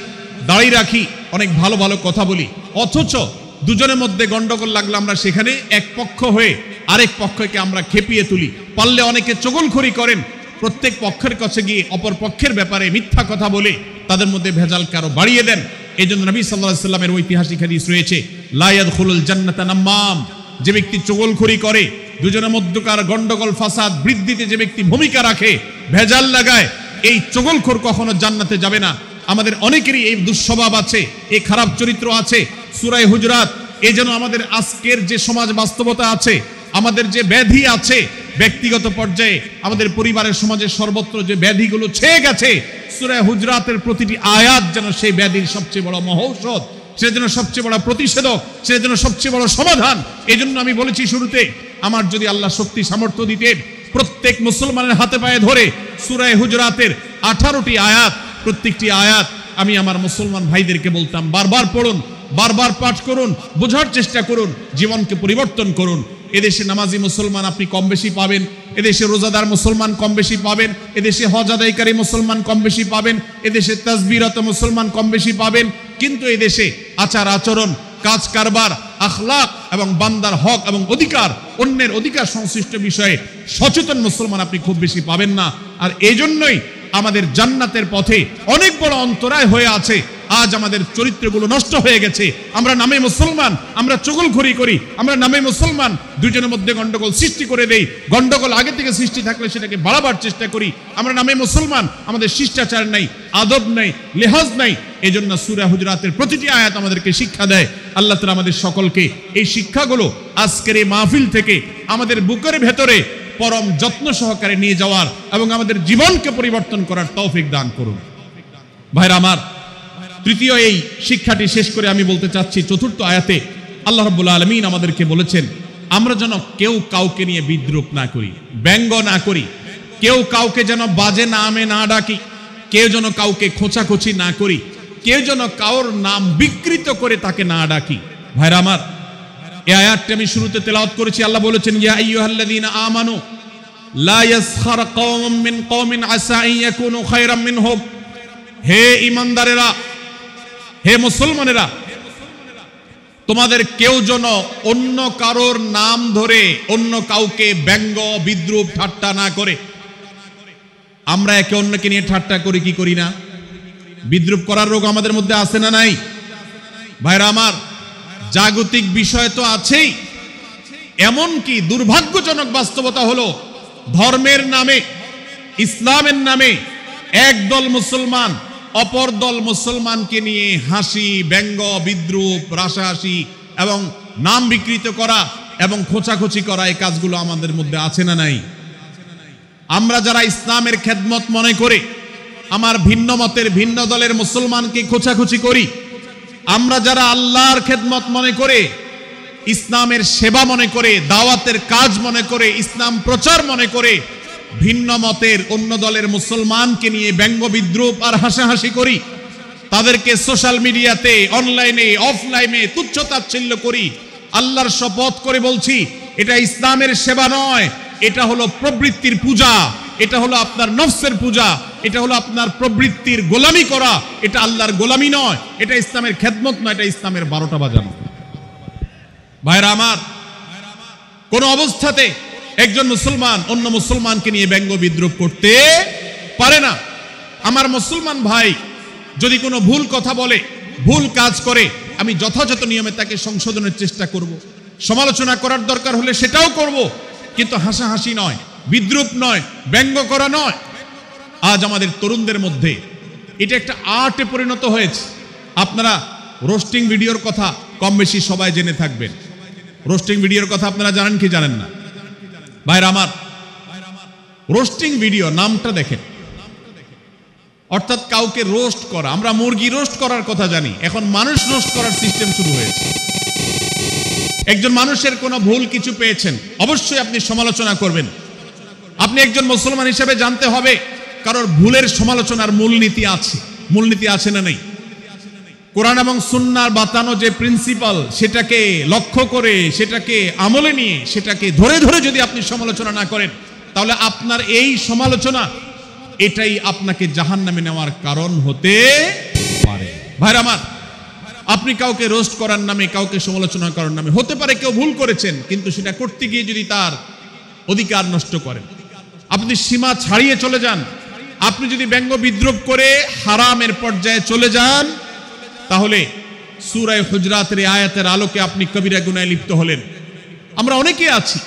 A: দাড়ি রাখি, অনেক ভালো ভালো কথা বলি, অথচ দুজনের মধ্যে গন্ডগোল লাগলে আমরা সেখানে এক পক্ষ হয়ে আরেক পক্ষকে আমরা খেপিয়ে তুলি। পারলে অনেকে চগলখড়ি করেন, প্রত্যেক পক্ষের কাছে গিয়ে অপর পক্ষের ব্যাপারে মিথ্যা কথা বলে তাদের মধ্যে ভেজালকে আরো বাড়িয়ে দেন। এই জন্য নবী সাল্লাল্লাহু আলাইহি ওয়াসাল্লামের ঐতিহাসিক হাদিস রয়েছে, লা ইয়াদখুলুল জান্নাতা নাম্মাম, যে ব্যক্তি চগলখড়ি করে, দুজনের মধ্যকার গন্ডগোল ফাসাদ বৃদ্ধিতে যে ব্যক্তি ভূমিকা রাখে, ভেজাল লাগায়, এই চগলখোর কখনো জান্নাতে যাবে না। আমাদের অনেকেরই এই দুঃস্বভাব আছে, এই খারাপ চরিত্র আছে। সূরা হুজুরাত, এই জন্য আমাদের আজকের যে সমাজ বাস্তবতা আছে, আমাদের যে ব্যাধি আছে ব্যক্তিগত পর্যায়ে, আমাদের পরিবারের, সমাজের সর্বত্র যে ব্যাধিগুলো ছেয়ে গেছে, সূরা হুজুরাতের প্রতিটি আয়াত যেন সেই ব্যাধির সবচেয়ে বড় মহৌষধ, সেটার জন্য সবচেয়ে বড় প্রতিষেধক, সেটার জন্য সবচেয়ে বড় সমাধান। এই জন্য আমি বলেছি শুরুতে, আমার যদি আল্লাহ শক্তি সামর্থ্য দিতেন, প্রত্যেক মুসলমানের হাতে পায়ে ধরে সূরা হুজুরাতের 18টি আয়াত, প্রত্যেকটি আয়াত আমি আমার মুসলমান ভাইদেরকে বলতাম, বারবার পড়ুন, বারবার পাঠ করুন, বোঝার চেষ্টা করুন, জীবনকে পরিবর্তন করুন। এদেশে নামাজি মুসলমান আপনি কম বেশি পাবেন, এদেশে রোজাদার মুসলমান কম বেশি পাবেন, এদেশে হজ আদায়কারী মুসলমান কম বেশি পাবেন, এদেশে তাসবিহরত মুসলমান কম বেশি পাবেন। কিন্তু এদেশে আচার আচরণ, কাজ কারবার, আখলাক এবং বান্দার হক এবং অধিকার, অন্যের অধিকার সংশ্লিষ্ট বিষয়ে সচেতন মুসলমান আপনি খুব বেশি পাবেন না। আর এই জন্যই আমাদের জান্নাতের পথে অনেক বড় অন্তরায় হয়ে আছে। আজ আমাদের চরিত্রগুলো নষ্ট হয়ে গেছে। আমরা নামে মুসলমান, আমরা চগলখড়ি করি, আমরা নামে মুসলমান, দুজনের মধ্যে গন্ডগোল সৃষ্টি করে দেই। গন্ডগোল আগে থেকে সৃষ্টি থাকলে সেটাকে বাড়াবার চেষ্টা করি। আমরা নামে মুসলমান, আমাদের শিষ্টাচার নাই, আদব নাই, লেহাজ নাই। এই জন্য সূরা হুজুরাতের প্রতিটি আয়াত আমাদেরকে শিক্ষা দেয়। আল্লাহ তাআলা আমাদের সকলকে এই শিক্ষাগুলো আজকের এই মাহফিল থেকে আমাদের বুকের ভেতরে পরম যত্ন সহকারে নিয়ে যাওয়ার এবং আমাদের জীবনকে পরিবর্তন করার তৌফিক দান করুন। ভাইরা আমার, তৃতীয় এই শিক্ষাটি শেষ করে আমি বলতে চাচ্ছি, চতুর্থ আয়াতে আল্লাহ রাব্বুল আলামিন আমাদেরকে বলেছেন আমরা যেন কেউ কাউকে নিয়ে বিদ্রূপ না করি, ব্যঙ্গ না করি, কেউ কাউকে যেন বাজে নামে না ডাকি, কেউ যেন কাউকে খোঁচাখুচি না করি, কেউ যেন কাউর নাম বিকৃত করে তাকে না ডাকি। ভাইরা আমার, এই আয়াতটি আমি শুরুতে তেলাওয়াত করেছি। আল্লাহ বলেছেন ইয়া আইয়ুহাল্লাযীনা আমানু লা ইয়াসখার কওমুম মিন কওমিন আসা আন ইয়াকুনু খায়রাম মিনহুম। হে ঈমানদারেরা, হে মুসলমানেরা, তোমাদের কেউ যেন অন্য কারোর নাম ধরে অন্য কাউকে ব্যঙ্গ বিদ্রূপ ঠাট্টা না করে। আমরা একে অন্যকে নিয়ে ঠাট্টা করি কি করি না? বিদ্রূপ করার রোগ আমাদের মধ্যে আছে না নাই? ভাইরা আমার, জাগতিক বিষয় তো আছেই, এমনকি দুর্ভাগ্যজনক বাস্তবতা হলো ধর্মের নামে, ইসলামের নামে একদল মুসলমান অপর দল মুসলমানকে নিয়ে হাসি, ব্যঙ্গ, বিদ্রূপ, রাসাহাসি এবং নাম বিকৃত করা এবং খোঁচাখুচি করা, এই কাজগুলো আমাদের মধ্যে আছে না নাই? আমরা যারা ইসলামের খেদমত মনে করে আমার ভিন্ন মতের ভিন্ন দলের মুসলমানকে খোঁচাখুচি করি, আমরা যারা আল্লাহর খেদমত মনে করে, ইসলামের সেবা মনে করে, দাওয়াতের কাজ মনে করে, ইসলাম প্রচার মনে করে ভিন্ন মতের অন্য দলের মুসলমানকে নিয়ে ব্যঙ্গ বিদ্রূপ আর হাসাহাসি করি, তাদেরকে সোশ্যাল মিডিয়াতে, অনলাইনে, অফলাইনে তুচ্ছ-তাচ্ছিল্য করি, আল্লাহর শপথ করে বলছি এটা ইসলামের সেবা নয়, এটা হলো প্রবৃত্তির পূজা, এটা হলো আপনার নফসের পূজা, এটা হলো আপনার প্রবৃত্তির গোলামি করা, এটা আল্লাহর গোলামি নয়, এটা ইসলামের খেদমত নয়, এটা ইসলামের 12টা বাজানো। ভাইরা আমার, কোন অবস্থাতে একজন মুসলমান অন্য মুসলমানকে নিয়ে ব্যঙ্গ বিদ্রূপ করতে পারে না। আমার মুসলমান ভাই যদি কোনো ভুল কথা বলে, ভুল কাজ করে, আমি যথাযথ নিয়মে তাকে সংশোধনের চেষ্টা করব, সমালোচনা করার দরকার হলে সেটাও করব, কিন্তু হাসাহাসি নয়, বিদ্রূপ নয়, ব্যঙ্গ করা নয়। আজ আমাদের তরুণদের মধ্যে এটা একটা আর্টে পরিণত হয়েছে। আপনারা রোস্টিং ভিডিওর কথা কম বেশি সবাই জেনে থাকবেন। রোস্টিং ভিডিওর কথা আপনারা জানেন কি জানেন না? ভাইরা আমার, রোস্টিং ভিডিও নামটা দেখেন, অর্থাৎ কাউকে রোস্ট করা। আমরা মুরগি রোস্ট করার কথা জানি, এখন মানুষ রোস্ট করার সিস্টেম শুরু হয়েছে। একজন মানুষের কোনো ভুল কিছু পেয়েছেন, অবশ্যই আপনি সমালোচনা করবেন। আপনি একজন মুসলমান হিসেবে জানতে হবে কারোর ভুলের সমালোচনার মূলনীতি আছে। মূলনীতি আছে না নেই? কোরআন এবং সুন্নাহর বাতানো যে প্রিন্সিপাল, সেটাকে লক্ষ্য করে, সেটাকে আমলে নিয়ে, সেটাকে ধরে ধরে যদি আপনি সমালোচনা না করেন, তাহলে আপনার এই সমালোচনা এটাই আপনাকে জাহান্নামে নেওয়ার কারণ হতে পারে। ভাইরা আমার, আপনি কাউকে রোস্ট করার নামে, কাউকে সমালোচনা করার নামে, হতে পারে কেউ ভুল করেছেন, কিন্তু সেটা করতে গিয়ে যদি তার অধিকার নষ্ট করেন, আপনি সীমা ছাড়িয়ে চলে যান, আপনি যদি ব্যঙ্গ বিদ্রূপ করে হারামের পর্যায়ে চলে যান, তাহলে সূরা হুজরাতের আয়াতের আলোকে আপনি কবিরা গুনাহে লিপ্ত হলেন। আমরা অনেকে আছি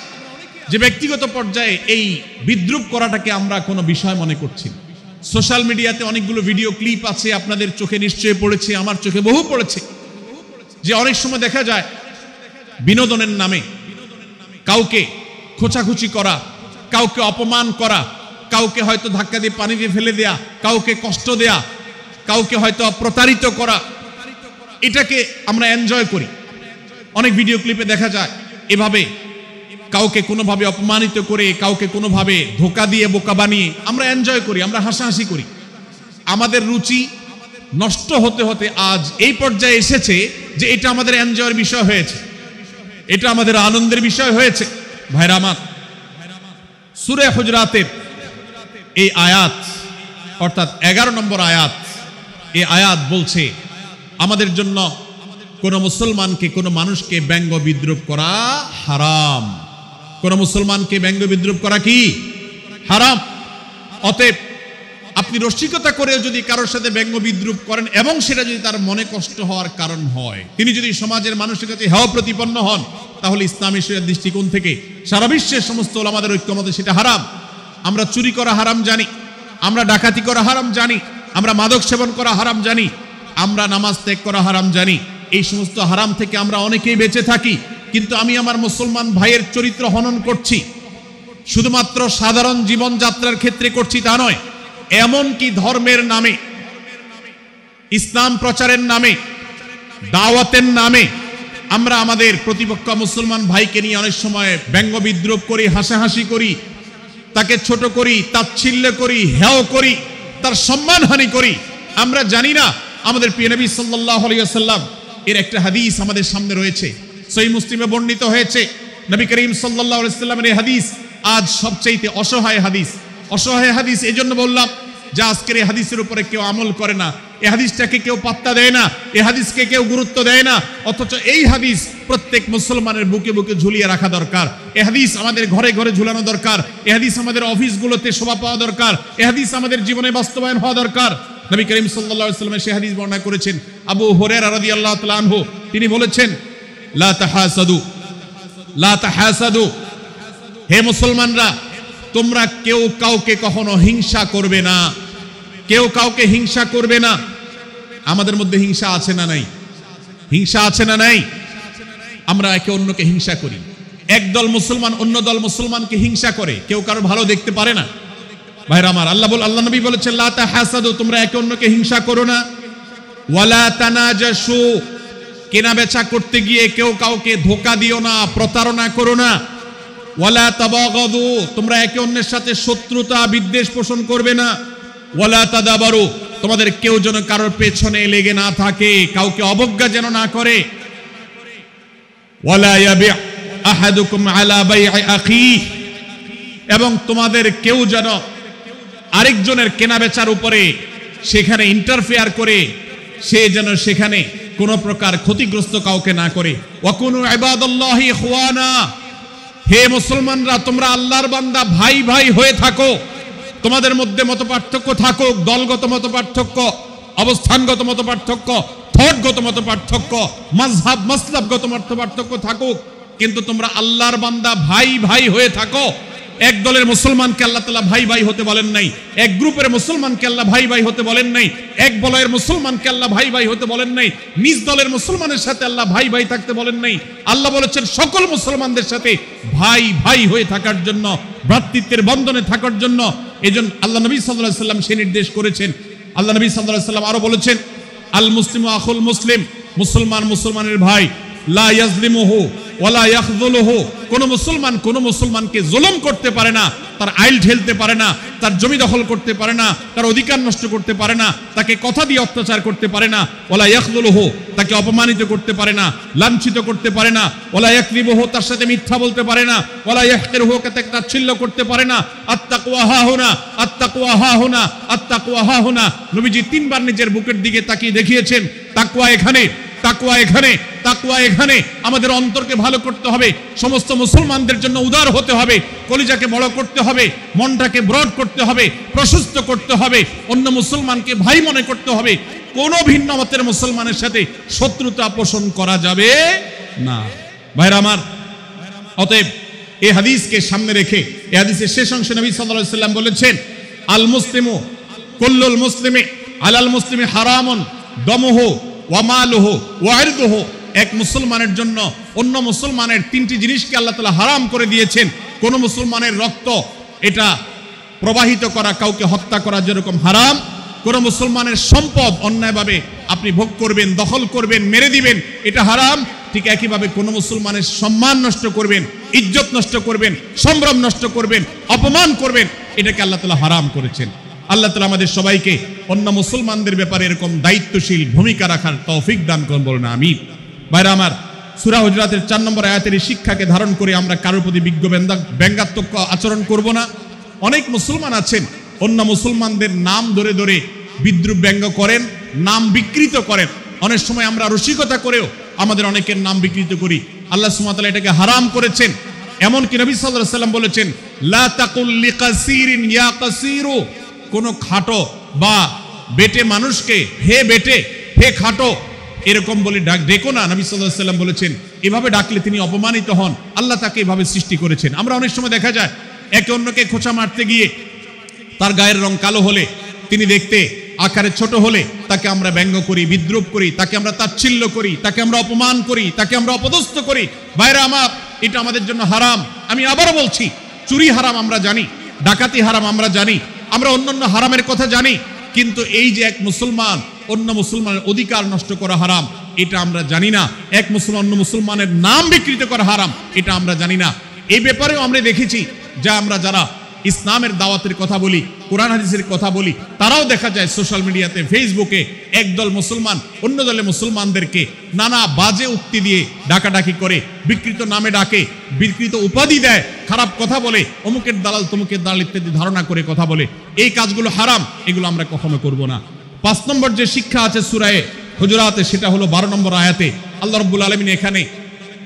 A: যে ব্যক্তিগত পর্যায়ে এই বিদ্রূপ করাটাকে আমরা কোনো বিষয় মনে করছি। সোশ্যাল মিডিয়াতে অনেকগুলো ভিডিও ক্লিপ আছে, আপনাদের চোখে নিশ্চয়ই পড়েছে, আমার চোখে বহু পড়েছে, যে অনেক সময় দেখা যায় বিনোদনের নামে কাউকে খোঁচাখুচি করা, কাউকে অপমান করা, কাউকে হয়তো ধাক্কা দিয়ে পানি দিয়ে ফেলে দেয়া, কাউকে কষ্ট দেয়া, কাউকে হয়তো প্রতারিত করা, এটাকে আমরা এনজয় করি। অনেক ভিডিও ক্লিপে দেখা যায় এভাবে কাউকে কোনোভাবে অপমানিত করে, কাউকে কোনোভাবে ধোঁকা দিয়ে বোকা বানিয়ে আমরা এনজয় করি, আমরা হাসাহাসি করি। আমাদের রুচি নষ্ট হতে হতে আজ এই পর্যায়ে এসেছে যে এটা আমাদের এনজয়ের বিষয় হয়েছে, এটা আমাদের আনন্দের বিষয় হয়েছে। ভাইরা আমার, সূরা হুজরাতের এই আয়াত অর্থাৎ 11 নম্বর আয়াত, এই আয়াত বলছে আমাদের জন্য কোন মুসলমানকে, কোন মানুষকে ব্যঙ্গ বিদ্রুপ করা হারাম। কোন মুসলমানকে ব্যঙ্গ বিদ্রুপ করা কি হারাম। অতএব আপনি রসিকতা করেও যদি কারোর সাথে ব্যঙ্গ বিদ্রুপ করেন এবং সেটা যদি তার মনে কষ্ট হওয়ার কারণ হয়, তিনি যদি সমাজের মানুষের কাছে হেয় প্রতিপন্ন হন, তাহলে ইসলামী শরীয়তের দৃষ্টিকোণ থেকে সারা বিশ্বের সমস্ত ওলামাদের ঐক্যমতে সেটা হারাম। আমরা চুরি করা হারাম জানি, আমরা ডাকাতি করা হারাম জানি, আমরা মাদক সেবন করা হারাম জানি, আমরা নামাজ ত্যাগ করা হারাম জানি। এই সমস্ত হারাম থেকে আমরা অনেকেই বেঁচে থাকি, কিন্তু আমি আমার মুসলমান ভাইয়ের চরিত্র হনন করছি, শুধুমাত্র সাধারণ জীবনযাত্রার ক্ষেত্রে করছি তা নয়, এমনকি ধর্মের নামে, ইসলাম প্রচারের নামে, দাওয়াতের নামে আমরা আমাদের প্রতিপক্ষ মুসলমান ভাইকে নিয়ে অনেক সময় ব্যঙ্গ বিদ্রুপ করি, হাসাহাসি করি, তাকে ছোট করি, তাচ্ছিল্য করি, হেয় করি, তার সম্মানহানি করি। আমরা জানি না আমাদের প্রিয় নবী সাল্লাল্লাহু আলাইহি ওয়াসাল্লাম এর একটা হাদিস আমাদের সামনে রয়েছে, সহিহ মুসলিমে বর্ণিত হয়েছে। নবী করিম সাল্লাল্লাহু আলাইহি ওয়াসাল্লামের এই হাদিস আজ সবচেয়ে অসহায় হাদিস। অসহায় হাদিস এই জন্য বললাম যে আজকের এই হাদিসের উপরে কেউ আমল করে না, এই হাদিসটাকে কেউ পাত্তা দেয় না, এই হাদিসকে কেউ গুরুত্ব দেয় না, অথচ এই হাদিস প্রত্যেক মুসলমানের বুকে বুকে ঝুলিয়ে রাখা দরকার। এই হাদিস আমাদের ঘরে ঘরে ঝুলানো দরকার, এই হাদিস আমাদের অফিসগুলোতে শোভা পাওয়া দরকার, এই হাদিস আমাদের জীবনে বাস্তবায়ন হওয়া দরকার। নবী করিম সাল্লাল্লাহু আলাইহি ওয়াসাল্লাম সেই হাদিস বর্ণনা করেছেন। আবু হুরায়রা রাদিয়াল্লাহু তাআলা আনহু তিনি বলেছেন, লা তাহাসাদু, লা তাহাসাদু, হে মুসলমানরা তোমরা কেউ কাউকে কখনো হিংসা করবে না, কেউ কাউকে হিংসা করবে না। আমাদের মধ্যে হিংসা আছে না নাই? হিংসা আছে না নাই? আমরা একে অন্যকে হিংসা করি। একদল মুসলমান অন্য দল মুসলমানকে হিংসা করে, কেউ কারো ভালো দেখতে পারে না। ভাইরা আমার, আল্লাহ নবী বলেছেন লা তাহাসাদু, তোমরা একে অন্যকে হিংসা করো না। ওয়ালা তানাজাসু, কেনা বেচা করতে গিয়ে কেউ কাউকে ধোঁকা দিও না, প্রতারণা করো না। ওয়ালা তাবাগাদু, তোমরা একে অন্যের সাথে শত্রুতা বিদ্বেষ পোষণ করবে না। ওয়ালা তাদাবারু, তোমাদের কেউ যেন কারোর পেছনে লেগে না থাকে, কাউকে অবজ্ঞা যেন না করে। ওয়ালা ইয়াবি আহাদুকুম আলা বাই'i আখিহি, এবং তোমাদের কেউ যেন আরেকজনের কেনাবেচার উপরে সেখানে ইন্টারফেয়ার করে সে যেন সেখানে কোনো প্রকার ক্ষতিগ্রস্ত কাউকে না করে। ওয়াকুনু ইবাদাল্লাহি ইখওয়ানা, হে মুসলমানরা তোমরা আল্লাহর বান্দা ভাই ভাই হয়ে থাকো। তোমাদের মধ্যে মতপার্থক্য থাকুক, দলগত মতপার্থক্য, অবস্থানগত মতপার্থক্য, থটগত মতপার্থক্য, মাযহাব মাসলাবগত মতপার্থক্য থাকুক, কিন্তু তোমরা আল্লাহর বান্দা ভাই ভাই হয়ে থাকো। এক দলের মুসলমানকে আল্লাহ তাআলা ভাই ভাই হতে বলেন নাই, এক গ্রুপের মুসলমানকে আল্লাহ ভাই ভাই হতে বলেন নাই, এক বলয়ের মুসলমানকে আল্লাহ ভাই ভাই হতে বলেন নাই, নিজ দলের মুসলমানের সাথে আল্লাহ ভাই ভাই থাকতে বলেন নাই। আল্লাহ বলেছেন সকল মুসলমানদের সাথে ভাই ভাই হয়ে থাকার জন্য, ভ্রাতৃত্বের বন্ধনে থাকার জন্য। এজন্য আল্লাহ নবী সাল্লাল্লাহু আলাইহি ওয়াসাল্লাম সে নির্দেশ করেছেন। আল্লাহ নবী সাল্লাল্লাহু আলাইহি ওয়াসাল্লাম আরো বলেছেন, আল মুসলিমু আখুল মুসলিম, মুসলমান মুসলমানের ভাই, লা ইয়াজলিমুহু ওয়ালা ইয়াখযুলুহু, কোন মুসলমান কোন মুসলমানকে জুলুম করতে পারে না, তার আইল ঠেলতে পারে না, তার জমি দখল করতে পারে না, তার অধিকার নষ্ট করতে পারে না, তাকে কথা দিয়ে অত্যাচার করতে পারে না। ওয়ালা ইয়াখযুলুহু, তাকে অপমানিত করতে পারে না, লাঞ্ছিত করতে পারে না। ওয়ালা ইয়াকযিবুহু, তার সাথে মিথ্যা বলতে পারে না। ওয়ালা ইয়াহকিরুহু, তাকে তাচ্ছিল্য করতে পারে না। আত্তাকওয়া হাহুনা, আত্তাকওয়া হাহুনা, আত্তাকওয়া হাহুনা। নবীজি তিনবার নিজের বুকের দিকে তাকিয়ে দেখিয়েছেন, তাকওয়া এখানে, তাকওয়া এখানে, তাকওয়া এখানে। আমাদের অন্তরকে ভালো করতে হবে, সমস্ত মুসলমানদের জন্য উদার হতে হবে, কলিজাকে বড় করতে হবে, মনটাকে ব্রড করতে হবে, প্রশস্ত করতে হবে, অন্য মুসলমানকে ভাই মনে করতে হবে। কোন ভিন্ন মতের মুসলমানের সাথে শত্রুতা পোষণ করা যাবে না। ভাইরা আমার, অতএব এই হাদিসকে সামনে রেখে এই হাদিসের শেষ অংশে নবী সাল্লাল্লাহু আলাইহি ওয়াসাল্লাম বলেছেন, আল মুসলিমু কুল্লুল মুসলিমি আলাল মুসলিমি হারামুন দামুহু ওয়া মালুহু ওয়া ইরদুহু। এক মুসলমানের জন্য অন্য মুসলমানের তিনটি জিনিসকে আল্লাহ তাআলা হারাম করে দিয়েছেন। কোন মুসলমানের রক্ত এটা প্রবাহিত করা, কাউকে হত্যা করা যেরকম হারাম, কোন মুসলমানের সম্পদ অন্যায়ভাবে আপনি ভোগ করবেন, দখল করবেন, মেরে দিবেন, এটা হারাম। ঠিক একইভাবে কোন মুসলমানের সম্মান নষ্ট করবেন, ইজ্জত নষ্ট করবেন, সম্ভ্রম নষ্ট করবেন, অপমান করবেন, এটাকে আল্লাহ তাআলা হারাম করেছেন। আল্লাহ তাআলা আমাদের সবাইকে অন্য মুসলমানদের ব্যাপারে এরকম দায়িত্বশীল ভূমিকা রাখার তৌফিক দান করুন, বলুন আমিন। ভাইরা আমার, সূরা হুজরাতের 4 নম্বর আয়াতের এই শিক্ষাকে ধারণ করে আমরা কারোর প্রতি ব্যঙ্গাত্মক আচরণ করব না। অনেক মুসলমান আছেন অন্য মুসলমানদের নাম ধরে ধরে বিদ্রুপ ব্যঙ্গ করেন, নাম বিকৃত করেন। অনেক সময় আমরা রসিকতা করেও আমাদের অনেকের নাম বিকৃত করি। আল্লাহ সুবহানাহু ওয়া তাআলা এটাকে হারাম করেছেন। এমনকি নবী সাল্লাল্লাহু আলাইহি ওয়াসাল্লাম বলেছেন, লা তাকুল লিকাসিরিন ইয়া কাসিরু, কোন খাটো বা বেটে মানুষকে হে বেটে, হে খাটো এরকম বলে ডেকো না। নবী সাল্লাল্লাহু আলাইহি ওয়াসাল্লাম বলেছেন এভাবে ডাকলে তিনি অপমানিত হন, আল্লাহ তাকে এভাবে সৃষ্টি করেছেন। আমরা অনেক সময় দেখা যায় একে অন্যকে খোঁচা মারতে গিয়ে তার গায়ের রং কালো হলে, তিনি দেখতে আকারে ছোট হলে তাকে আমরা ব্যঙ্গ করি, বিদ্রুপ করি, তাকে আমরা তাচ্ছিল্য করি, তাকে আমরা অপমান করি, তাকে আমরা অপদস্থ করি। ভাইরা আমার, এটা আমাদের জন্য হারাম। আমি আবারও বলছি, চুরি হারাম আমরা জানি, ডাকাতি হারাম আমরা জানি, আমরা অন্যান্য হারামের কথা জানি, কিন্তু এই যে এক মুসলমান অন্য মুসলমানের অধিকার নষ্ট করা হারাম, এটা আমরা জানি না। এক মুসলমান অন্য মুসলমানের নাম বিকৃত করা হারাম, এটা আমরা জানি না। এই ব্যাপারেও আমরা দেখেছি যা আমরা যারা ইসলামের দাওয়াতের কথা বলি, কোরআন হাদিসের কথা বলি, তারাও দেখা যায় সোশ্যাল মিডিয়াতে, ফেসবুকে একদল মুসলমান অন্য দলের মুসলমানদেরকে নানা বাজে উক্তি দিয়ে ডাকাডাকি করে, বিকৃত নামে ডাকে, বিকৃত উপাধি দেয়, খারাপ কথা বলে, অমুকের দালাল তমুকের দালাল ইত্যাদি ধারণা করে কথা বলে। এই কাজগুলো হারাম, এগুলো আমরা কখনো করব না। 5 নম্বর যে শিক্ষা আছে সূরা হুজুরাতে, সেটা হলো 12 নম্বর আয়াতে আল্লাহ রাব্বুল আলামিন এখানে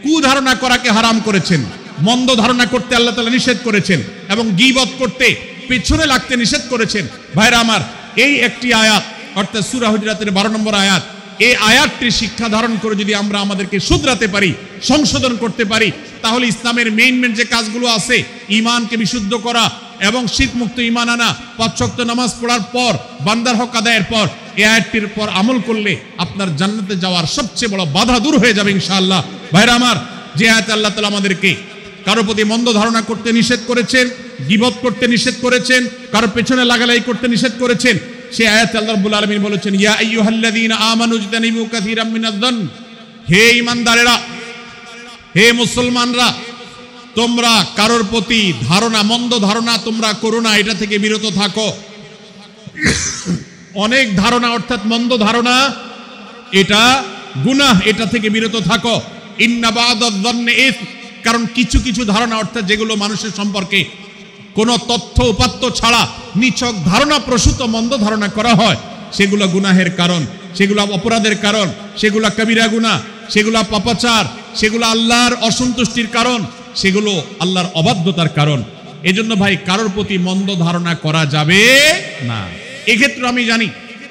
A: কুধারণা করাকে হারাম করেছেন, মন্দ ধারণা করতে আল্লাহ তাআলা নিষেধ করেছেন, এবং গীবত করতে, পেছনে লাগতে নিষেধ করেছেন। ভাইরা আমার, এই একটি আয়াত অর্থাৎ সূরা হুজুরাতের 12 নম্বর আয়াত, এই আয়াতটির শিক্ষা ধারণ করে যদি আমরা আমাদেরকে শুধরাতে পারি, সংশোধন করতে পারি, তাহলে ইসলামের মেইন যে কাজগুলো আছে, ঈমানকে বিশুদ্ধ করা এবং শিরক মুক্ত ঈমান আনা, 5 ওয়াক্ত নামাজ পড়ার পর, বান্দার হক আদায়ের পর, এই আয়াতটির পর আমল করলে আপনার জান্নাতে যাওয়ার সবচেয়ে বড় বাধা দূর হয়ে যাবে ইনশাআল্লাহ। ভাইরা আমার, যে আয়াতে আল্লাহ তাআলা আমাদেরকে কারো প্রতি মন্দ ধারণা করতে নিষেধ করেছেন, গীবত করতে নিষেধ করেছেন, কারো পেছনে লাগালাই করতে নিষেধ করেছেন, সেই আয়াতে আল্লাহ রাব্বুল আলামিন বলেছেন, ইয়া আইয়ুহাল্লাযীনা আমানু ইজতানিবু কাসীরাম মিনায-যন্ন, হে ঈমানদারেরা, হে মুসলমানরা, তোমরা কারোর প্রতি ধারণা, মন্দ ধারণা তোমরা করো না, এটা থেকে বিরত থাকো। অনেক ধারণা অর্থাৎ মন্দ ধারণা, এটা গুনাহ, এটা থেকে বিরত থাকো। ইন্না বা'দায-যন্নি ইসম, কারণ কিছু কিছু ধারণা অর্থাৎ যেগুলো মানুষের সম্পর্কে কোনো তথ্য উপাত্ত ছাড়া নিছক ধারণা প্রসূত মন্দ ধারণা করা হয়, সেগুলো গুনাহের কারণ, সেগুলো অপরাধের কারণ, সেগুলো কবিরা গুনাহ, সেগুলো পাপাচার, সেগুলো আল্লাহর অসন্তুষ্টির কারণ, সেগুলো আল্লাহর অবাধ্যতার কারণ। এজন্য ভাই, কারোর প্রতি মন্দ ধারণা করা যাবে না। এক্ষেত্রে আমি জানি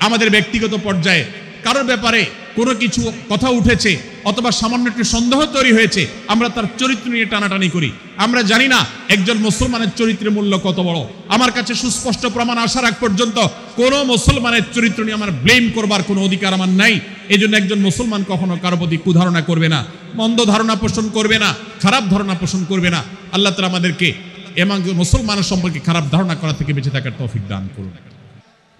A: আমাদের ব্যক্তিগত পর্যায়ে কারোর ব্যাপারে কোনো কিছু কথা উঠেছে অথবা সামান্য একটু সন্দেহ তৈরি হয়েছে, আমরা তার চরিত্র নিয়ে টানাটানি করি। আমরা জানি না একজন মুসলমানের চরিত্রের মূল্য কত বড়। আমার কাছে সুস্পষ্ট প্রমাণ আসার আগ পর্যন্ত কোনো মুসলমানের চরিত্র নিয়ে আমার ব্লেম করবার কোনো অধিকার আমার নাই। এই জন্য একজন মুসলমান কখনো কারো প্রতি কুধারণা করবে না, মন্দ ধারণা পোষণ করবে না, খারাপ ধারণা পোষণ করবে না। আল্লাহ তাআলা আমাদেরকে এবং মুসলমানের সম্পর্কে খারাপ ধারণা করা থেকে বেঁচে থাকার তৌফিক দান করুন।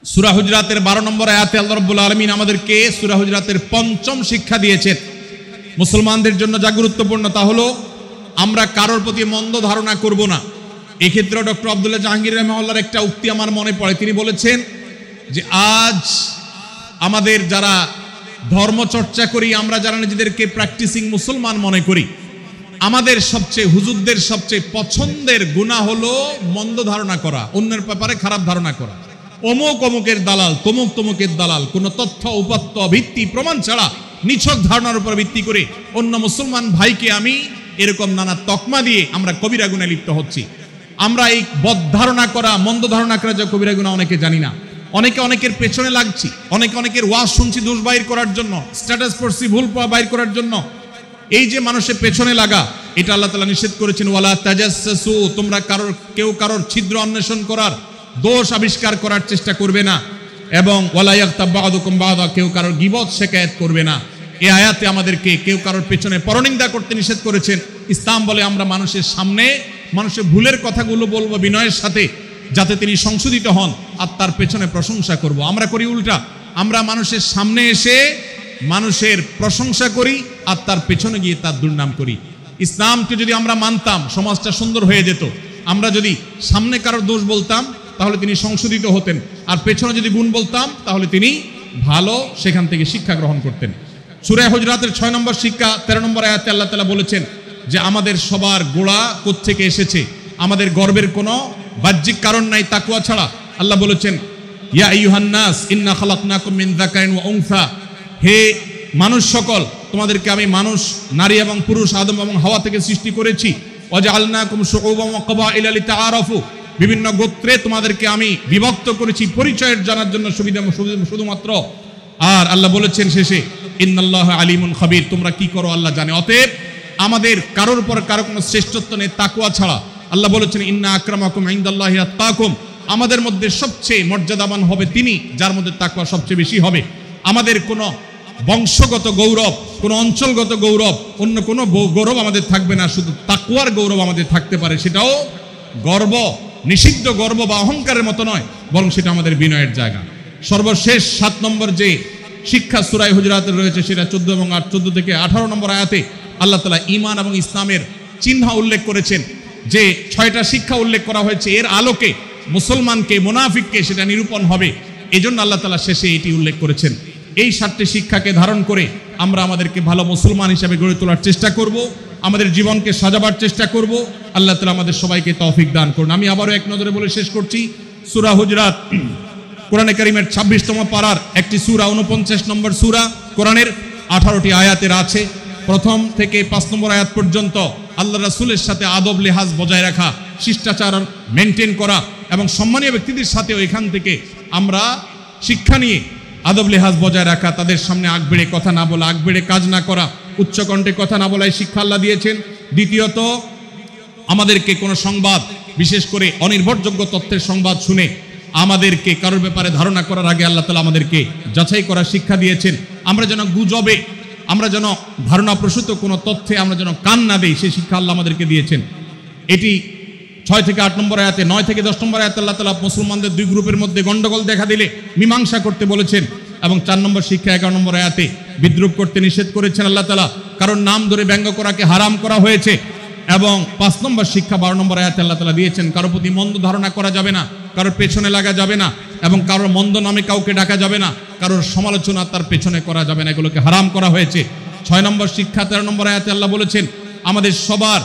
A: সূরা হুজরাতের 12 নম্বর আয়াতে আল্লাহ রাব্বুল আলামিন আমাদেরকে সূরা হুজরাতের 5ম শিক্ষা দিয়েছেন মুসলমানদের জন্য, যা গুরুত্বপূর্ণ তা হলো আমরা কারোর প্রতি মন্দ ধারণা করব না। এক্ষেত্রে ডক্টর আব্দুল্লাহ জাহাঙ্গীর রাহিমাহুল্লাহর একটা উক্তি আমার মনে পড়ে। তিনি বলেছেন যে আজ আমাদের যারা ধর্ম চর্চা করি, আমরা যারা নিজেদেরকে প্র্যাকটিসিং মুসলমান মনে করি, আমাদের সবচেয়ে, হুজুরদের সবচেয়ে পছন্দের গুনাহ হলো মন্দ ধারণা করা, অন্যের ব্যাপারে খারাপ ধারণা করা। অমুক অমুকের দালাল, তমুক তমুকের দালাল, কোনো তথ্য উপাত্ত ভিত্তি প্রমাণ ছাড়া নিছক ধারণার উপর ভিত্তি করে অন্য মুসলমান ভাইকে আমি এরকম নানা তকমা দিয়ে আমরা কবিরা গুনাহে লিপ্ত হচ্ছি। আমরা এই বদ ধারণা করা, মন্দ ধারণা করা যে কবিরা গুনাহ অনেকে জানি না। অনেকে অনেকের পেছনে লাগছি, অনেকে অনেকের ওয়াজ শুনছি দোষ বাইর করার জন্য, স্ট্যাটাস পড়ছি ভুল বাইর করার জন্য। এই যে মানুষের পেছনে লাগা, এটা আল্লাহ তাআলা নিষেধ করেছেন, ওয়ালা তাজাসসু, তোমরা কেউ কারোর ছিদ্র অন্বেষণ করার, দোষ আবিষ্কার করার চেষ্টা করবে না, এবং ওয়ালা ইয়াগতাব বা'দুকুম বা'দা, কেউ কারোর গীবত শিকায়াত করবে না। এই আয়াতে আমাদেরকে কেউ কারোর পেছনে পরনিন্দা করতে নিষেধ করেছেন। ইসলাম বলে আমরা মানুষের সামনে মানুষের ভুলের কথাগুলো বলবো বিনয়ের সাথে, যাতে তিনি সংশোধিত হন, আর তার পেছনে প্রশংসা করব। আমরা করি উল্টা, আমরা মানুষের সামনে এসে মানুষের প্রশংসা করি আর তার পেছনে গিয়ে তার দুর্নাম করি। ইসলামকে যদি আমরা মানতাম, সমাজটা সুন্দর হয়ে যেত। আমরা যদি সামনে কারোর দোষ বলতাম, তাহলে তিনি সংশোধিত হতেন, আর পেছনে যদি গুণ বলতাম তাহলে তিনি ভালো সেখান থেকে শিক্ষা গ্রহণ করতেন। সূরা হুজরাতের 6 নম্বর শিক্ষা 13 নম্বর আয়াতে আল্লাহ তাআলা বলেছেন যে আমাদের সবার গোড়া কোত্থেকে এসেছে, আমাদের গর্বের কোনো বাহ্যিক কারণ নাই তাকওয়া ছাড়া। আল্লাহ বলেছেন ইয়া আইয়ুহান নাস ইন্না খালাকনাকুম মিন যাকারিন ওয়া উনসা, হে মানুষ সকল, তোমাদেরকে আমি মানুষ, নারী এবং পুরুষ, আদম এবং হাওয়া থেকে সৃষ্টি করেছি। ওয়াজআলনাকুম শুউবান ওয়া ক্বাবাইলা লিতাআরাফু, বিভিন্ন গোত্রে তোমাদেরকে আমি বিভক্ত করেছি পরিচয়ের জানার জন্য শুধুমাত্র। আর আল্লাহ বলেছেন শেষে ইন্নাল্লাহা আলিমুন খাবীর, তোমরা কি করো আল্লাহ জানে। অতএব আমাদের কারোর উপর কারো কোনো শ্রেষ্ঠত্ব নেই তাকওয়া ছাড়া। আল্লাহ বলেছেন ইন্না আকরামাকুম ইনদাল্লাহি আতকাকুম, আমাদের মধ্যে সবচেয়ে মর্যাদাবান হবে তিনি যার মধ্যে তাকওয়া সবচেয়ে বেশি হবে। আমাদের কোনো বংশগত গৌরব, কোনো অঞ্চলগত গৌরব, অন্য কোনো গৌরব আমাদের থাকবে না, শুধু তাকওয়ার গৌরব আমাদের থাকতে পারে। সেটাও গর্ব, নিষিদ্ধ গর্ব বা অহংকারের মতো নয়, বরং সেটা আমাদের বিনয়ের জায়গা। সর্বশেষ 7 নম্বর যে শিক্ষা সূরা হুজরাতে রয়েছে সেটা 14 এবং 14 থেকে 18 নম্বর আয়াতে আল্লাহ তাআলা ঈমান এবং ইসলামের চিহ্ন উল্লেখ করেছেন। যে 6টা শিক্ষা উল্লেখ করা হয়েছে, এর আলোকে মুসলমানকে মুনাফিককে সেটা নিরূপণ হবে। এজন্য আল্লাহ তাআলা শেষে এটি উল্লেখ করেছেন। এই 7টি শিক্ষাকে ধারণ করে আমরা আমাদেরকে ভালো মুসলমান হিসেবে গড়ে তোলার চেষ্টা করব, আমাদের জীবনকে সাজাবার চেষ্টা করব। আল্লাহ তাআলা আমাদের সবাইকে তৌফিক দান করুন। আমি আবারও এক নজরে বলে শেষ করছি, সূরা হুজরাত কোরআনে কারীমের 26তম পারার একটি সূরা, 49 নম্বর সূরা, কোরআনের 18টি আয়াতের আছে। প্রথম থেকে 5 নম্বর আয়াত পর্যন্ত আল্লাহ রাসূলের সাথে আদব লেহাজ বজায় রাখা, শিষ্টাচার মেনটেন করা এবং সম্মানীয় ব্যক্তিদের সাথেও এখান থেকে আমরা শিক্ষা নিয়ে আদব লেহাজ বজায় রাখা, তাদের সামনে আগ বেড়ে কথা না বলা, আগ বেড়ে কাজ না করা, উচ্চকণ্ঠে কথা না বলায় শিক্ষা আল্লাহ দিয়েছেন। দ্বিতীয়ত, আমাদেরকে কোনো সংবাদ, বিশেষ করে অনির্ভরযোগ্য তথ্যের সংবাদ শুনে আমাদেরকে কারোর ব্যাপারে ধারণা করার আগে আল্লাহ তাআলা আমাদেরকে যাচাই করার শিক্ষা দিয়েছেন। আমরা যেন গুজবে, আমরা যেন ধারণাপ্রসূত কোনো তথ্যে আমরা যেন কান না দেই, সেই শিক্ষা আল্লাহ আমাদেরকে দিয়েছেন। এটি 6 থেকে 8 নম্বর আয়াতে, 9 থেকে 10 নম্বর আয়াতে আল্লাহ তাআলা মুসলমানদের 2 গ্রুপের মধ্যে গন্ডগোল দেখা দিলে মীমাংসা করতে বলেছেন। এবং 4 নম্বর শিক্ষা 11 নম্বর আয়াতে বিদ্রুপ করতে নিষেধ করেছেন আল্লাহ তাআলা, কারণ নাম ধরে ব্যঙ্গ করাকে হারাম করা হয়েছে। এবং 5 নম্বর শিক্ষা 12 নম্বর আয়াতে আল্লাহ তাআলা দিয়েছেন, কারোর প্রতি মন্দ ধারণা করা যাবে না, কারোর পেছনে লাগা যাবে না, এবং কারোর মন্দ নামে কাউকে ডাকা যাবে না, কারোর সমালোচনা তার পেছনে করা যাবে না, এগুলোকে হারাম করা হয়েছে। 6 নম্বর শিক্ষা 13 নম্বর আয়াতে আল্লাহ বলেছেন, আমাদের সবার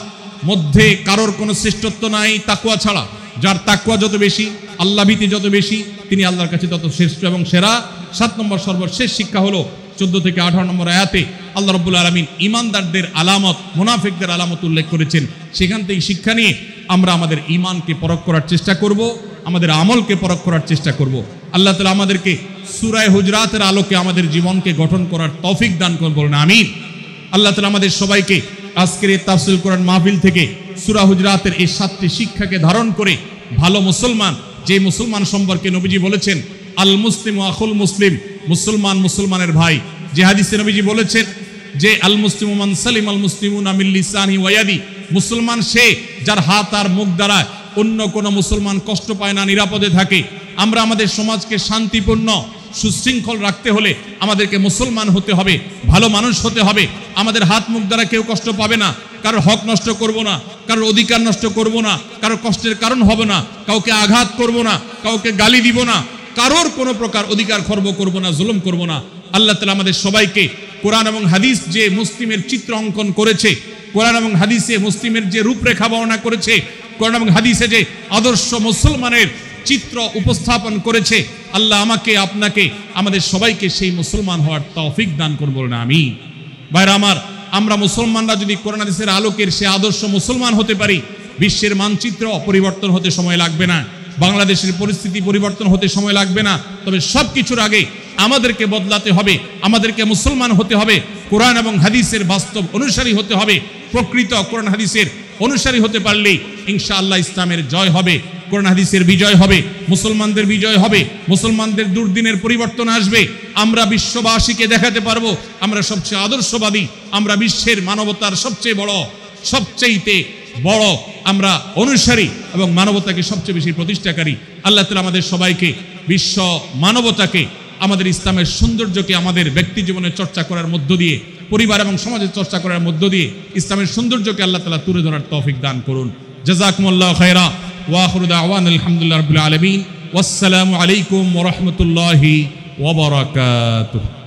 A: মধ্যে কারোর কোনো শ্রেষ্ঠত্ব নাই তাকওয়া ছাড়া। যার তাকওয়া যত বেশি, আল্লাহ ভীতি যত বেশি, তিনি আল্লাহর কাছে তত শ্রেষ্ঠ এবং সেরা। 7 নম্বর সর্বশেষ শিক্ষা হলো 14 থেকে 18 নম্বর আয়াতে আল্লাহ রাব্বুল আলামিন ঈমানদারদের আলামত, মুনাফিকদের আলামত উল্লেখ করেছেন। সেখান থেকে শিক্ষা নিয়ে আমরা আমাদের ঈমানকে পরখ করার চেষ্টা করব, আমাদের আমলকে পরখ করার চেষ্টা করব। আল্লাহ তাআলা আমাদেরকে সূরা হুজরাতের আলোকে আমাদের জীবনকে গঠন করার তৌফিক দান করুন, বলুন আমিন। আল্লাহ তাআলা আমাদের সবাইকে আজকের এই তাফসীর কোরআন মাহফিল থেকে সূরা হুজরাতের এই 7টি শিক্ষাকে ধারণ করে ভালো মুসলমান, যে মুসলমান সম্পর্কে নবীজি বলেছেন আল মুসলিম আখুল মুসলিম, মুসলমান মুসলমানের ভাই। যে হাদিসে নবীজি বলেছেন যে আল মুসলিমু মান সালিম আল মুসলিমুনা মিন লিসানি ওয়া ইয়াদি, মুসলমান সে যার হাত আর মুখ দ্বারা অন্য কোনো মুসলমান কষ্ট পায় না, নিরাপদে থাকে। আমরা আমাদের সমাজকে শান্তিপূর্ণ সুশৃঙ্খল রাখতে হলে আমাদেরকে মুসলমান হতে হবে, ভালো মানুষ হতে হবে। আমাদের হাত মুখ দ্বারা কেউ কষ্ট পাবে না, কারোর হক নষ্ট করব না, কারোর অধিকার নষ্ট করব না, কারোর কষ্টের কারণ হব না, কাউকে আঘাত করব না, কাউকে গালি দিব না, কারোর কোনো প্রকার অধিকার খর্ব করব না, জুলুম করব না। আল্লাহ তাআলা আমাদের সবাইকে কোরআন এবং হাদিস যে মুসলিমের চিত্র অঙ্কন করেছে, কোরআন এবং হাদিসে মুসলিমের যে রূপরেখা বর্ণনা করেছে, কোরআন এবং হাদিসে যে আদর্শ মুসলমানের চিত্র উপস্থাপন করেছে, আল্লাহ আমাকে, আপনাকে, আমাদের সবাইকে সেই মুসলমান হওয়ার তৌফিক দান করুন, বলুন আমিন। ভাইরা আমার, আমরা মুসলমানরা যদি কোরআন হাদিসের আলোকের সে আদর্শ মুসলমান হতে পারি, বিশ্বের মানচিত্র পরিবর্তন হতে সময় লাগবে না, বাংলাদেশের পরিস্থিতি পরিবর্তন হতে সময় লাগবে না। তবে সব কিছুর আগে আমাদেরকে বদলাতে হবে, আমাদেরকে মুসলমান হতে হবে, কোরআন এবং হাদিসের বাস্তব অনুসারী হতে হবে। প্রকৃত কোরআন হাদিসের অনুসারী হতে পারলেই ইনশাআল্লাহ ইসলামের জয় হবে, কোরআন হাদিসের বিজয় হবে, মুসলমানদের বিজয় হবে, মুসলমানদের দুর্দিনের পরিবর্তন আসবে। আমরা বিশ্ববাসীকে দেখাতে পারবো আমরা সবচেয়ে আদর্শবাদী, আমরা বিশ্বের মানবতার সবচেয়ে বড় আমরা অনুসারী এবং মানবতাকে সবচেয়ে বেশি প্রতিষ্ঠাকারী। আল্লাহ তাআলা আমাদের সবাইকে বিশ্ব মানবতাকে, আমাদের ইসলামের সৌন্দর্যকে আমাদের ব্যক্তি জীবনে চর্চা করার মধ্য দিয়ে, পরিবার এবং সমাজের চর্চা করার মধ্য দিয়ে ইসলামের সৌন্দর্যকে আল্লাহ তাআলা তুলে ধরার তৌফিক দান করুন। জাযাকুমুল্লাহু খায়রা ওয়া আখিরু দাওয়ানা আলহামদুলিল্লাহি রাব্বিল আলামিন। ওয়াসসালামু আলাইকুম ওয়া রাহমাতুল্লাহি ওয়া বারাকাতুহু।